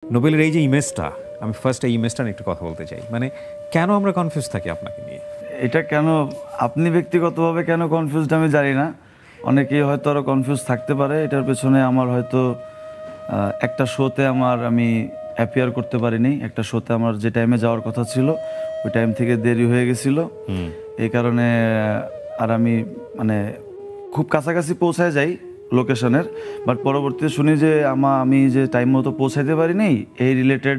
নোবেলের এই যে ইমেজটা, আমি ফার্স্ট এই ইমেজটা নিয়ে একটু কথা বলতে চাই। মানে কেন আমরা কনফিউজ থাকি আপনাকে নিয়ে? এটা কেন আপনি ব্যক্তিগতভাবে কেন কনফিউজড আমি জানি না। অনেকেই হয়তো আরও কনফিউজ থাকতে পারে। এটার পেছনে আমার হয়তো একটা শোতে আমি অ্যাপিয়ার করতে পারিনি। একটা শোতে আমার যে টাইমে যাওয়ার কথা ছিল ওই টাইম থেকে দেরি হয়ে গেছিলো। এই কারণে আর আমি মানে খুব কাছাকাছি পৌঁছায় যাই লোকেশনের, বাট পরবর্তীতে শুনি যে আমি যে টাইম মতো পৌঁছাইতে পারিনি, এই রিলেটেড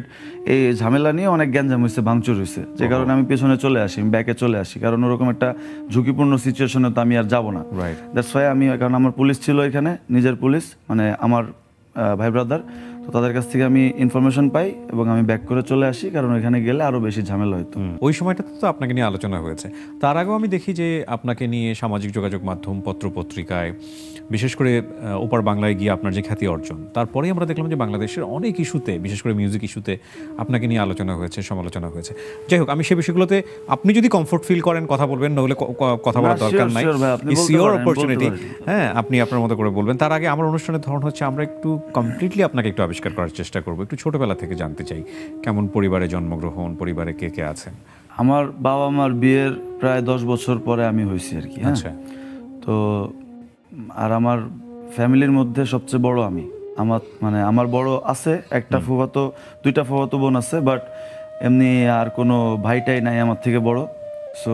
এই ঝামেলা নিয়ে অনেক গ্যাঞ্জাম হয়েছে, ভাঙচুর হয়েছে, যে কারণে আমি পেছনে চলে আসি, আমি ব্যাকে চলে আসি, কারণ ওরকম একটা ঝুঁকিপূর্ণ সিচুয়েশনে তো আমি আর যাবো না। দ্যাটস ওয়াই কারণ আমার পুলিশ ছিল এখানে, নিজের পুলিশ, মানে আমার ভাই ব্রাদার, তো তাদের কাছ থেকে আমি ইনফরমেশন পাই এবং আমি ব্যাক করে চলে আসি, কারণ ওইখানে গেলে আরও বেশি ঝামেলা হতো। ওই সময়টাতে তো আপনাকে নিয়ে আলোচনা হয়েছে। তার আগেও আমি দেখি যে আপনাকে নিয়ে সামাজিক যোগাযোগ মাধ্যম, পত্রপত্রিকায়, বিশেষ করে ওপার বাংলায় গিয়ে আপনার যে খ্যাতি অর্জন, তারপরেই আমরা দেখলাম যে বাংলাদেশের অনেক ইস্যুতে, বিশেষ করে মিউজিক ইস্যুতে আপনাকে নিয়ে আলোচনা হয়েছে, সমালোচনা হয়েছে। যাই হোক, আমি সে বিষয়গুলোতে আপনি যদি কমফোর্ট ফিল করেন কথা বলবেন, নহলে কথা বলার দরকার নাই। It's your opportunity. হ্যাঁ, আপনি আপনার মতো করে বলবেন। তার আগে আমার অনুষ্ঠানের ধরন হচ্ছে আমরা একটু কমপ্লিটলি আপনাকে একটু আবিষ্কার করার চেষ্টা করবো। একটু ছোটবেলা থেকে জানতে চাই, কেমন পরিবারে জন্মগ্রহণ, পরিবারে কে কে আছেন? আমার বাবা মার বিয়ের প্রায় 10 বছর পরে আমি হয়েছি আর কি। আচ্ছা। তো আর আমার ফ্যামিলির মধ্যে সবচেয়ে বড় আমি। আমার বড় আছে একটা ফুফাতো, 2টা ফুফাতো বোন আছে, বাট এমনি আর কোনো ভাইটাই নাই আমার থেকে বড়। সো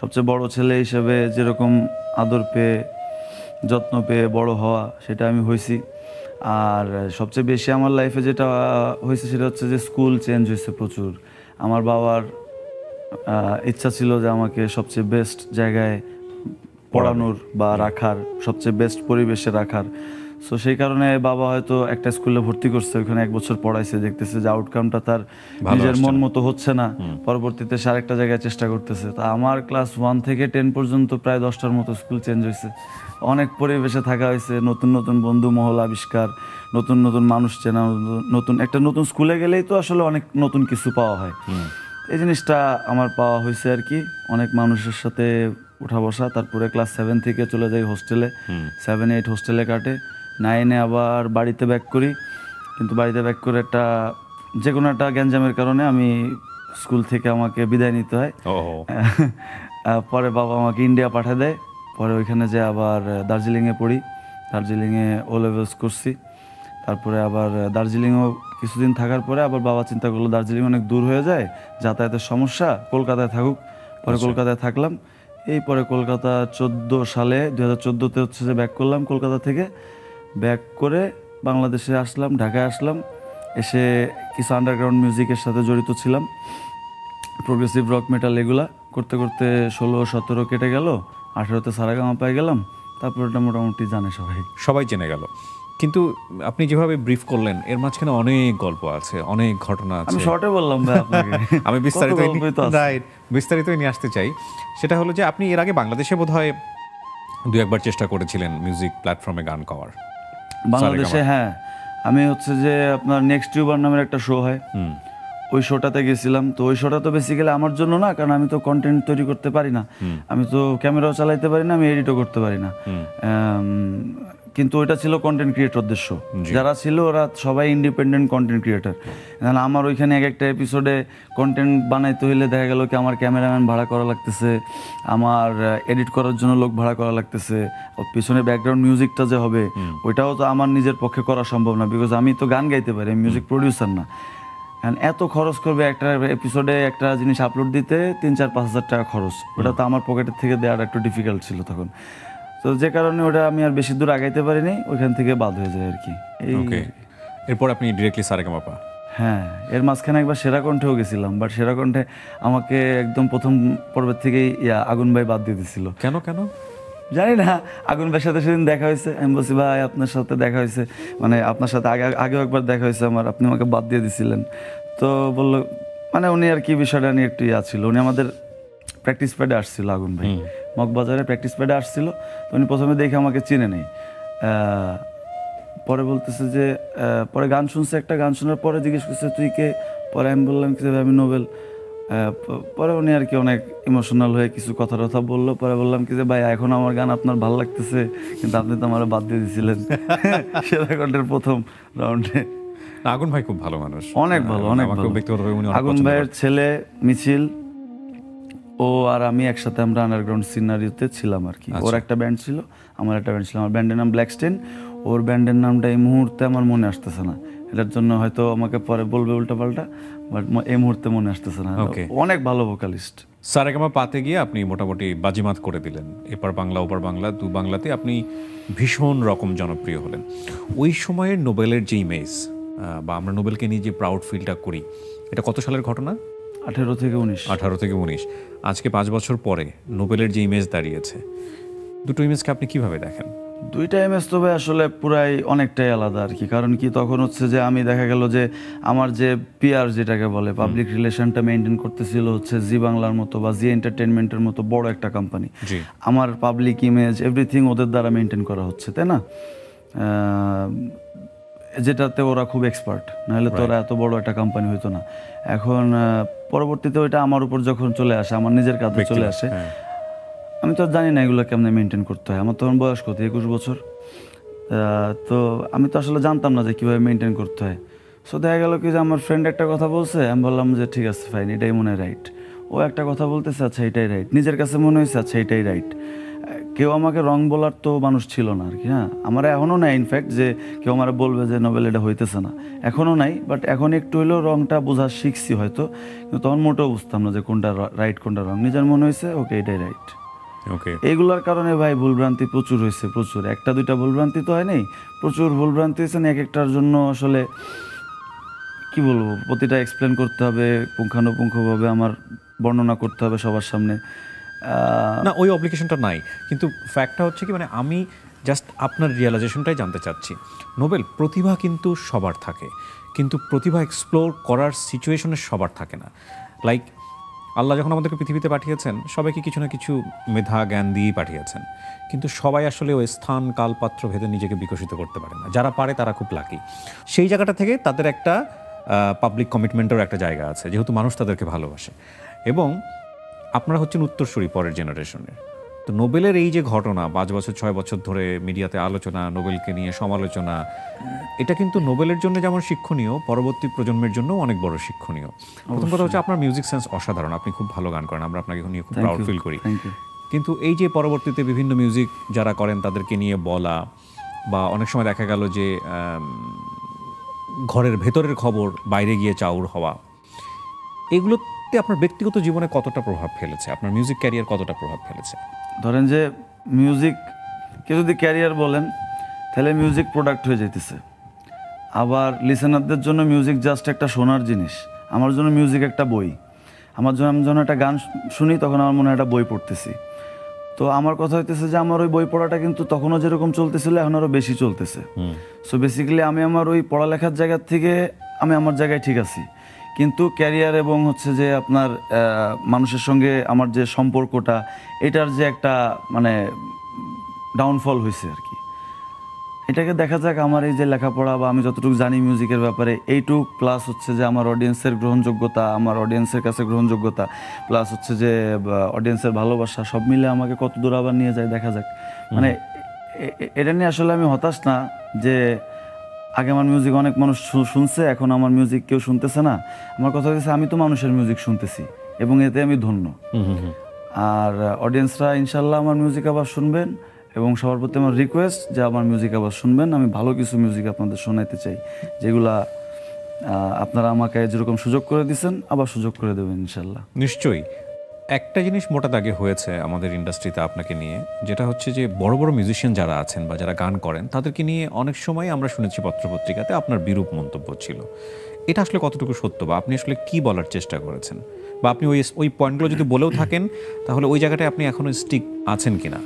সবচেয়ে বড় ছেলে হিসেবে যেরকম আদর পেয়ে, যত্ন পেয়ে বড় হওয়া, সেটা আমি হয়েছি। আর সবচেয়ে বেশি আমার লাইফে যেটা হয়েছে সেটা হচ্ছে যে স্কুল চেঞ্জ হয়েছে প্রচুর। আমার বাবার ইচ্ছা ছিল যে আমাকে সবচেয়ে বেস্ট জায়গায় পড়ানোর বা রাখার, সবচেয়ে বেস্ট পরিবেশে রাখার। সো সেই কারণে বাবা হয়তো একটা স্কুলে ভর্তি করছে, ওখানে 1 বছর পড়াইছে, দেখতেছে যে আউটকামটা তার নিজের মন মতো হচ্ছে না, পরবর্তীতে সে আরেকটা জায়গায় চেষ্টা করতেছে। তা আমার ক্লাস 1 থেকে 10 পর্যন্ত প্রায় 10টার মতো স্কুল চেঞ্জ হয়েছে, অনেক পরিবেশে থাকা হয়েছে, নতুন নতুন বন্ধু মহল আবিষ্কার, নতুন নতুন মানুষ চেনা, নতুন স্কুলে গেলেই তো আসলে অনেক নতুন কিছু পাওয়া হয়। এই জিনিসটা আমার পাওয়া হয়েছে আর কি, অনেক মানুষের সাথে উঠা বসা। তারপরে ক্লাস 7 থেকে চলে যাই হোস্টেলে, 7-8 হোস্টেলে কাটে, 9-এ আবার বাড়িতে ব্যাক করি। কিন্তু বাড়িতে ব্যাক করে যে কোনো একটা গ্যাঞ্জামের কারণে আমি স্কুল থেকে আমাকে বিদায় নিতে হয়। পরে বাবা আমাকে ইন্ডিয়া পাঠিয়ে দেয়। পরে ওইখানে যে আবার দার্জিলিংয়ে পড়ি, দার্জিলিংয়ে ও লেভেলস করছি। তারপরে আবার দার্জিলিংও কিছুদিন থাকার পরে আবার বাবা চিন্তা করলো দার্জিলিং অনেক দূর হয়ে যায়, যাতায়াতের সমস্যা, কলকাতায় থাকুক। পরে কলকাতায় থাকলাম। এই পরে কলকাতা 2014 হচ্ছে যে ব্যাক করলাম কলকাতা থেকে। ব্যাক করে বাংলাদেশে আসলাম, ঢাকায় আসলাম। এসে কিছু আন্ডারগ্রাউন্ড মিউজিকের সাথে জড়িত ছিলাম, প্রোগ্রেসিভ রক মেটাল, এগুলা করতে করতে 16-17 কেটে গেল, 18তে সারেগামা পাই গেলাম। তারপর এটা মোটামুটি জানে সবাই জেনে গেল। কিন্তু আপনি যেভাবে ব্রিফ করলেন, এর মাঝখানে অনেক গল্প আছে, অনেক ঘটনা আছে। আমি শর্টে বললাম ভাই আপনাকে। আমি বিস্তারিত নিয়ে আসতে চাই। সেটা হলো যে আপনি এর আগে বাংলাদেশে বোধহয় 2-1বার চেষ্টা করেছিলেন মিউজিক প্ল্যাটফর্মে গান গাওয়ার। বাংলাদেশে হ্যাঁ, আমি হচ্ছে যে আপনার নেক্সট টিউবার নামের একটা শো হয়, ওই শোটাতে গেছিলাম। তো ওই শোটা তো বেসিক্যালি আমার জন্য না, কারণ আমি তো কন্টেন্ট তৈরি করতে পারি না, আমি তো ক্যামেরাও চালাইতে পারি না, আমি এডিটও করতে পারি না। কিন্তু ওইটা ছিল কন্টেন্ট ক্রিয়েটরদের শো, যারা ছিল ওরা সবাই ইন্ডিপেন্ডেন্ট কন্টেন্ট ক্রিয়েটর। এখন আমার ওইখানে একটা এপিসোডে কন্টেন্ট বানাইতে হইলে দেখা গেল কি আমার ক্যামেরাম্যান ভাড়া করা লাগতেছে, আমার এডিট করার জন্য লোক ভাড়া করা লাগতেছে, পিছনে ব্যাকগ্রাউন্ড মিউজিকটা যে হবে ওইটাও তো আমার নিজের পক্ষে করা সম্ভব না, বিকজ আমি তো গান গাইতে পারি, আমি মিউজিক প্রডিউসার না। এত খরচ করবে একটা এপিসোডে একটা জিনিস আপলোড দিতে, 3-4-5 হাজার টাকা খরচ, ওটা তো আমার পকেটের থেকে দেওয়াটা একটু ডিফিকাল্ট ছিল তখন। তো যে কারণে ওটা আমি আর বেশি দূর আগাইতে পারিনি, ওইখান থেকে বাদ হয়ে যায় আর কি। এরপর আপনি ডিরেক্টলি সারেগামাপা। হ্যাঁ, এর মাঝখানে একবার সেরা কণ্ঠেও গেছিলাম, বাট সেরা কণ্ঠে আমাকে একদম প্রথম পর্বের থেকেই আগুন ভাই বাদ দিয়ে দিছিল। কেন জানি না, আগুন ভাইয়ের সাথে সেদিন দেখা হয়েছে, আমি বলছি ভাই আপনার সাথে দেখা হয়েছে, মানে আপনার সাথে আগেও একবার দেখা হয়েছে আমার, আপনি আমাকে বাদ দিয়ে দিছিলেন। তো বললো, মানে উনি আর কি বিষয়টা নিয়ে একটু ছিল, উনি আমাদের প্র্যাকটিস প্যাডে আসছিল, আগুন ভাই মগবাজারে প্র্যাকটিস প্যাডে আসছিল। তো উনি প্রথমে দেখে আমাকে চিনে নেই, পরে বলতেছে যে পরে গান শুনছে, একটা গান শোনার পরে জিজ্ঞেস করছে তুই কে, পরে আমি বললাম কি আমি নোবেল। পরে উনি আর কি অনেক ইমোশনাল হয়ে কিছু কথা বললো। পরে বললাম কি যে ভাই এখন আমার গান আপনার ভালো লাগতেছে, কিন্তু আপনি তো আমার বাদ দিয়ে দিয়েছিলেন সেরা কণ্ঠের প্রথম রাউন্ডে। না, আগুন ভাই খুব ভালো মানুষ, অনেক ভালো, এবং অনেক আমাকেও ভালো। ব্যক্তিগতভাবে উনি অনেক আগুন পছন্দ ভাইয়ের করেন। ছেলে মিছিল, ও আর আমি একসাথে আমরা আন্ডারগ্রাউন্ড সিনারিওতে ছিলাম আর কি। ওর আচ্ছা। একটা ব্যান্ড ছিল, আমার একটা ব্যান্ড ছিল। আমার ব্যান্ডের নাম ব্ল্যাকস্টেন, ওর ব্যান্ডের নামটা এই মুহূর্তে আমার মনে আসতেছে না। এটার জন্য হয়তো আমাকে পরে বলবে উল্টাপাল্টা, বাট এই মুহূর্তে মনে আসতেছে না। ওকে। অনেক ভালো ভোকালিস্ট। সারেগামা পাতে গিয়ে আপনি মোটামুটি বাজিমাত করে দিলেন, এপার বাংলা ওপার বাংলা দু বাংলাতে আপনি ভীষণ রকম জনপ্রিয় হলেন। ওই সময়ের নোবেলের যে ইমেজ, বা আমরা নোবেলকে নিয়ে যে প্রাউড ফিলটা করি, এটা কত সালের ঘটনা? 18 থেকে 19। 18 থেকে 19। আজকে 5 বছর পরে নোবেলের যে ইমেজ দাঁড়িয়েছে, দুটো ইমেজকে আপনি কিভাবে দেখেন? দুইটা এমএস তো ভাই আসলে পুরাই অনেকটাই আলাদা আর কি। কারণ কি, তখন হচ্ছে যে আমি দেখা গেল যে আমার যে পিআর যেটাকে বলে পাবলিক রিলেশনটা মেনটেন করতেছিল হচ্ছে জি বাংলার মতো বা জি এন্টারটেনমেন্টের মতো বড় একটা কোম্পানি। জি। আমার পাবলিক ইমেজ এভরিথিং ওদের দ্বারা মেনটেন করা হচ্ছে, তাই না? যেটাতে ওরা খুব এক্সপার্ট, নাহলে তো ওরা এত বড় একটা কোম্পানি হইতো না। এখন পরবর্তীতে ওইটা আমার উপর যখন চলে আসে, আমার নিজের কাছে চলে আসে, হ্যাঁ। আমি তো আর জানি না এগুলো কেমনে মেনটেন করতে হয়। আমার তখন বয়স কত, 21 বছর। তো আমি তো আসলে জানতাম না যে কীভাবে মেনটেন করতে হয়। সো দেখা গেল কি যে আমার ফ্রেন্ড একটা কথা বলছে, আমি বললাম যে ঠিক আছে ফাইন, এটাই মনে হয় রাইট। ও একটা কথা বলতেছে, আচ্ছা এটাই রাইট, নিজের কাছে মনে হয়েছে আচ্ছা এটাই রাইট। কেউ আমাকে রং বলার তো মানুষ ছিল না আর কি। হ্যাঁ, আমার এখনও নাই ইনফ্যাক্ট যে কেউ আমার বলবে যে নোবেল এটা হইতেছে না, এখনও নাই। বাট এখন একটু হইলেও রংটা বোঝা শিখছি হয়তো, কিন্তু তখন মোটেও বুঝতাম না যে কোনটা রাইট কোনটা রং। নিজের মনে হয়েছে ওকে এটাই রাইট। ওকে। এইগুলোর কারণে ভাই ভুলভ্রান্তি প্রচুর হয়েছে, প্রচুর। একটা দুইটা ভুলভ্রান্তি তো হয় নাই, প্রচুর ভুলভ্রান্তি হয়েছে। এক একটার জন্য আসলে কি বলবো, প্রতিটা এক্সপ্লেন করতে হবে, পুঙ্খানুপুঙ্খভাবে আমার বর্ণনা করতে হবে সবার সামনে। না, ওই অব্লিগেশনটা নাই, কিন্তু ফ্যাক্টটা হচ্ছে কি, মানে আমি জাস্ট আপনার রিয়েলাইজেশনটাই জানতে চাচ্ছি। নোবেল, প্রতিভা কিন্তু সবার থাকে, কিন্তু প্রতিভা এক্সপ্লোর করার সিচুয়েশনে সবার থাকে না। লাইক আল্লাহ যখন আমাদেরকে পৃথিবীতে পাঠিয়েছেন, সবাইকে কিছু না কিছু মেধা জ্ঞান দিয়েই পাঠিয়েছেন, কিন্তু সবাই আসলে ওই স্থান কাল পাত্র ভেদে নিজেকে বিকশিত করতে পারে না। যারা পারে তারা খুব লাকি। সেই জায়গাটা থেকে তাদের একটা পাবলিক কমিটমেন্টের একটা জায়গা আছে, যেহেতু মানুষ তাদেরকে ভালোবাসে। এবং আপনারা হচ্ছেন উত্তরসূরি পরের জেনারেশনের। তো নোবেলের এই যে ঘটনা, 5 বছর 6 বছর ধরে মিডিয়াতে আলোচনা, নোবেলকে নিয়ে সমালোচনা, এটা কিন্তু নোবেলের জন্য যেমন শিক্ষণীয়, পরবর্তী প্রজন্মের জন্য অনেক বড় শিক্ষণীয়। প্রথম কথা হচ্ছে আপনার মিউজিক সেন্স অসাধারণ, আপনি খুব ভালো গান করেন, আমরা আপনাকে নিয়ে খুব প্রাউড ফিল করি। Thank you. কিন্তু এই যে পরবর্তীতে বিভিন্ন মিউজিক যারা করেন তাদেরকে নিয়ে বলা, বা অনেক সময় দেখা গেল যে ঘরের ভেতরের খবর বাইরে গিয়ে চাউর হওয়া, এগুলোতে আপনার ব্যক্তিগত জীবনে কতটা প্রভাব ফেলেছে, আপনার মিউজিক ক্যারিয়ার কতটা প্রভাব ফেলেছে? ধরেন যে মিউজিককে যদি ক্যারিয়ার বলেন, তাহলে মিউজিক প্রোডাক্ট হয়ে যেতেছে। আবার লিসেনারদের জন্য মিউজিক জাস্ট একটা শোনার জিনিস, আমার জন্য মিউজিক একটা বই। আমার জন্য, আমি যখন একটা গান শুনি তখন আমার মনে হয় একটা বই পড়তেছি। তো আমার কথা হইতেছে যে আমার ওই বই পড়াটা কিন্তু তখনও যেরকম চলতেছিল এখন আরও বেশি চলতেছে। সো বেসিক্যালি আমি আমার ওই পড়ালেখার জায়গার থেকে আমি আমার জায়গায় ঠিক আছি, কিন্তু ক্যারিয়ার এবং হচ্ছে যে আপনার মানুষের সঙ্গে আমার যে সম্পর্কটা, এটার যে একটা মানে ডাউনফল হয়েছে আর কি। এটাকে দেখা যাক আমার এই যে লেখাপড়া বা আমি যতটুকু জানি মিউজিকের ব্যাপারে এইটুক, প্লাস হচ্ছে যে আমার অডিয়েন্সের গ্রহণযোগ্যতা, আমার অডিয়েন্সের কাছে গ্রহণযোগ্যতা, প্লাস হচ্ছে যে অডিয়েন্সের ভালোবাসা, সব মিলে আমাকে কত দূর আবার নিয়ে যায় দেখা যাক। মানে এটা নিয়ে আসলে আমি হতাশ না যে আগে আমার মিউজিক অনেক মানুষ শুনছে, এখন আমার মিউজিক কেউ শুনতেছে না। আমার কথা হচ্ছে আমি তো মানুষের মিউজিক শুনতেছি এবং এতে আমি ধন্য। আর অডিয়েন্সরা ইনশাল্লাহ আমার মিউজিক আবার শুনবেন, এবং সবার প্রতি আমার রিকোয়েস্ট যে আমার মিউজিক আবার শুনবেন। আমি ভালো কিছু মিউজিক আপনাদের শোনাইতে চাই, যেগুলা আপনারা আমাকে যেরকম সুযোগ করে দিয়েছেন আবার সুযোগ করে দেবেন ইনশাল্লাহ। নিশ্চয়ই। একটা জিনিস মোটা দাগে হয়েছে আমাদের ইন্ডাস্ট্রিতে আপনাকে নিয়ে, যেটা হচ্ছে যে বড় বড় মিউজিশিয়ান যারা আছেন বা যারা গান করেন তাদেরকে নিয়ে অনেক সময় আমরা শুনেছি পত্রপত্রিকাতে আপনার বিরূপ মন্তব্য ছিল। এটা আসলে কতটুকু সত্য, বা আপনি আসলে কি বলার চেষ্টা করেছেন, বা আপনি ওই পয়েন্টগুলো যদি বলেও থাকেন তাহলে ওই জায়গাটায় আপনি এখনো স্টিক আছেন কিনা?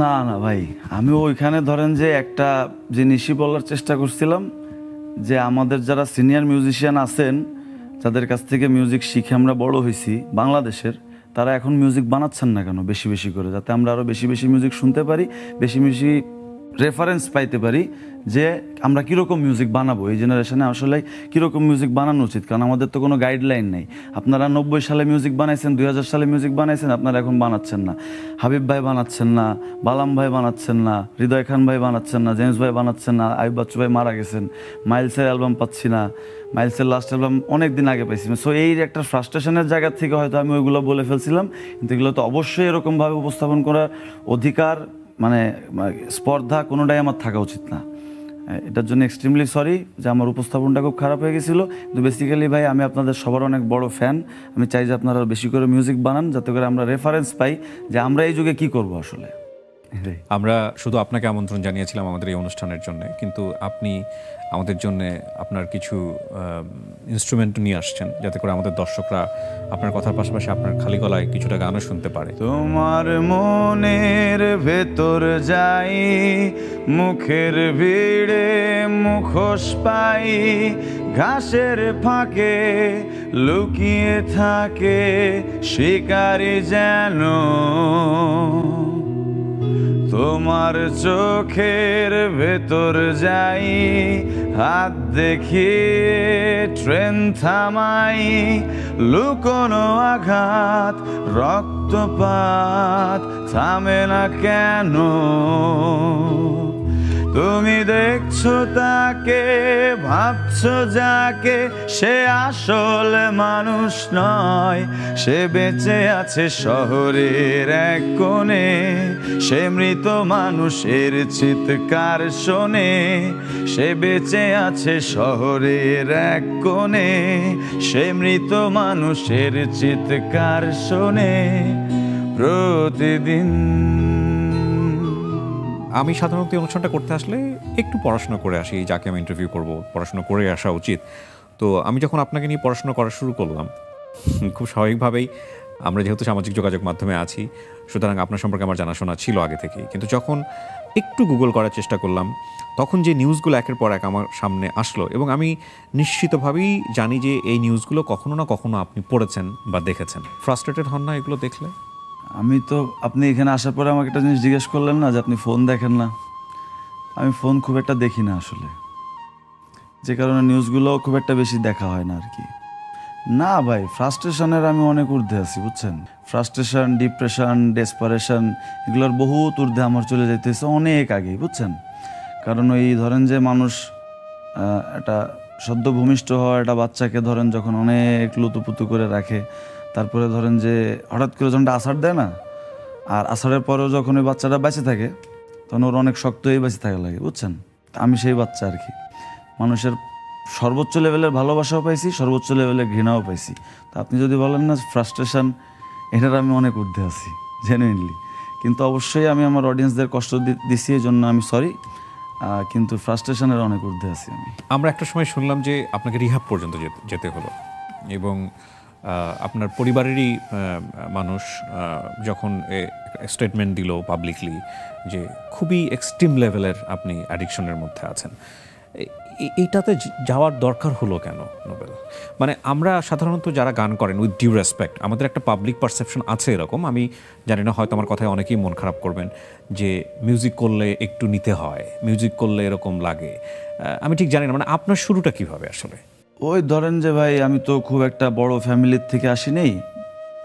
না না ভাই, আমি ওইখানে ধরেন যে একটা জিনিসই বলার চেষ্টা করছিলাম যে আমাদের যারা সিনিয়র মিউজিশিয়ান আছেন, যাদের কাছ থেকে মিউজিক শিখে আমরা বড় হয়েছি বাংলাদেশের, তারা এখন মিউজিক বানাচ্ছেন না কেন বেশি বেশি করে, যাতে আমরা আরও বেশি বেশি মিউজিক শুনতে পারি, বেশি বেশি রেফারেন্স পাইতে পারি যে আমরা কীরকম মিউজিক বানাবো, এই জেনারেশনে আসলে কীরকম মিউজিক বানানো উচিত। কারণ আমাদের তো কোনো গাইডলাইন নেই। আপনারা 90 সালে মিউজিক বানাইছেন, 2000 সালে মিউজিক বানাইছেন, আপনারা এখন বানাচ্ছেন না। হাবিব ভাই বানাচ্ছেন না, বালাম ভাই বানাচ্ছেন না, হৃদয় খান ভাই বানাচ্ছেন না, জেমস ভাই বানাচ্ছেন না, আইব বাচ্চু ভাই মারা গেছেন, মাইলসের অ্যালবাম পাচ্ছি না, মাইলসের লাস্ট অ্যালবাম অনেক দিন আগে পাইছি। সো এই একটা ফ্রাস্ট্রেশনের জায়গা থেকে হয়তো আমি ওইগুলো বলে ফেলছিলাম, কিন্তু এগুলো তো অবশ্যই এরকমভাবে উপস্থাপন করার অধিকার মানে স্পর্ধা কোনোটাই আমার থাকা উচিত না। এটার জন্য এক্সট্রিমলি সরি যে আমার উপস্থাপনটা খুব খারাপ হয়ে গেছিলো। কিন্তু বেসিক্যালি ভাই আমি আপনাদের সবার অনেক বড় ফ্যান। আমি চাই যে আপনারা বেশি করে মিউজিক বানান, যাতে করে আমরা রেফারেন্স পাই যে আমরা এই যুগে কী করবো আসলে। আমরা শুধু আপনাকে আমন্ত্রণ জানিয়েছিলাম আমাদের এই অনুষ্ঠানের জন্য, কিন্তু আপনি আমাদের জন্য আপনার কিছু ইনস্ট্রুমেন্ট নিয়ে আসছেন, যাতে করে আমাদের দর্শকরা আপনার কথার পাশাপাশি আপনার খালি গলায় কিছুটা গানও শুনতে পারে। তোমার মনের ভেতর যাই, মুখের ভিড়ে মুখোশ পাই, ঘাসের ফাঁকে লুকিয়ে থাকে শিকারি যেন। তোমার চোখের ভেতর যাই, হাত দেখিয়ে ট্রেন থামাই, লুকোনো আঘাত রক্তপাত থামে না কেন। তুমি দেখছো তাকে, ভাবছো যাকে, সে আসলে মানুষ নয়। সে বেঁচে আছে শহরের এক কোণে, সে মৃত মানুষের চিৎকার শোনে। সে বেঁচে আছে শহরের এক কোণে, সে মৃত মানুষের চিৎকার শোনে প্রতিদিন। আমি সাধারণত এই অনুষ্ঠানটা করতে আসলে একটু পড়াশোনা করে আসি, যাকে আমি ইন্টারভিউ করব পড়াশোনা করে আসা উচিত। তো আমি যখন আপনাকে নিয়ে পড়াশোনা করা শুরু করলাম, খুব স্বাভাবিকভাবেই আমরা যেহেতু সামাজিক যোগাযোগ মাধ্যমে আছি, সুতরাং আপনার সম্পর্কে আমার জানাশোনা ছিল আগে থেকেই। কিন্তু যখন একটু গুগল করার চেষ্টা করলাম, তখন যে নিউজগুলো একের পর এক আমার সামনে আসলো, এবং আমি নিশ্চিতভাবেই জানি যে এই নিউজগুলো কখনো না কখনো আপনি পড়েছেন বা দেখেছেন। ফ্রাস্ট্রেটেড হন না এগুলো দেখলে? আমি তো, আপনি এখানে আসার পরে আমাকে একটা জিনিস জিজ্ঞেস করলেন না যে আপনি ফোন দেখেন না। আমি ফোন খুব একটা দেখি না আসলে, যে কারণে নিউজগুলো খুব একটা বেশি দেখা হয় না আর কি। না ভাই, ফ্রাস্ট্রেশনের আমি অনেক ঊর্ধ্বে আছি, বুঝছেন। ফ্রাস্ট্রেশন, ডিপ্রেশন, ডেসপারেশন, এগুলোর বহুত ঊর্ধ্বে আমার চলে যেতেছে অনেক আগেই, বুঝছেন। কারণ ওই ধরেন যে মানুষ একটা সদ্য ভূমিষ্ঠ হওয়া একটা বাচ্চাকে ধরেন যখন অনেক লুতুপুতু করে রাখে, তারপরে ধরেন যে হঠাৎ করে যখন আছাড় দেয় না, আর আছাড়ের পরেও যখন ওই বাচ্চাটা বেঁচে থাকে, তখন ওর অনেক শক্ত হয়ে বেঁচে থাকা লাগে, বুঝছেন। আমি সেই বাচ্চা আর কি। মানুষের সর্বোচ্চ লেভেলের ভালোবাসাও পাইছি, সর্বোচ্চ লেভেলের ঘৃণাও পাইছি। তো আপনি যদি বলেন না ফ্রাস্ট্রেশন, এটার আমি অনেক ঊর্ধ্বে আছি জেনুইনলি। কিন্তু অবশ্যই আমি আমার অডিয়েন্সদের কষ্ট দিছি, এই জন্য আমি সরি। কিন্তু ফ্রাস্ট্রেশনের অনেক ঊর্ধ্বে আছি আমি। আমরা একটা সময় শুনলাম যে আপনাকে রিহাব পর্যন্ত যেতে হলো, এবং আপনার পরিবারেরই মানুষ যখন স্টেটমেন্ট দিল পাবলিকলি যে খুবই এক্সট্রিম লেভেলের আপনি অ্যাডিকশনের মধ্যে আছেন, এইটাতে যাওয়ার দরকার হলো কেন নোবেল? মানে আমরা সাধারণত যারা গান করেন, উইথ ডিউ রেসপেক্ট, আমাদের একটা পাবলিক পারসেপশন আছে এরকম। আমি জানি না, হয়তো আমার কথায় অনেকেই মন খারাপ করবেন যে মিউজিক করলে একটু নিতে হয়, মিউজিক করলে এরকম লাগে। আমি ঠিক জানি না, মানে আপনার শুরুটা কিভাবে আসলে? ওই ধরেন যে ভাই, আমি তো খুব একটা বড় ফ্যামিলির থেকে আসি নেই,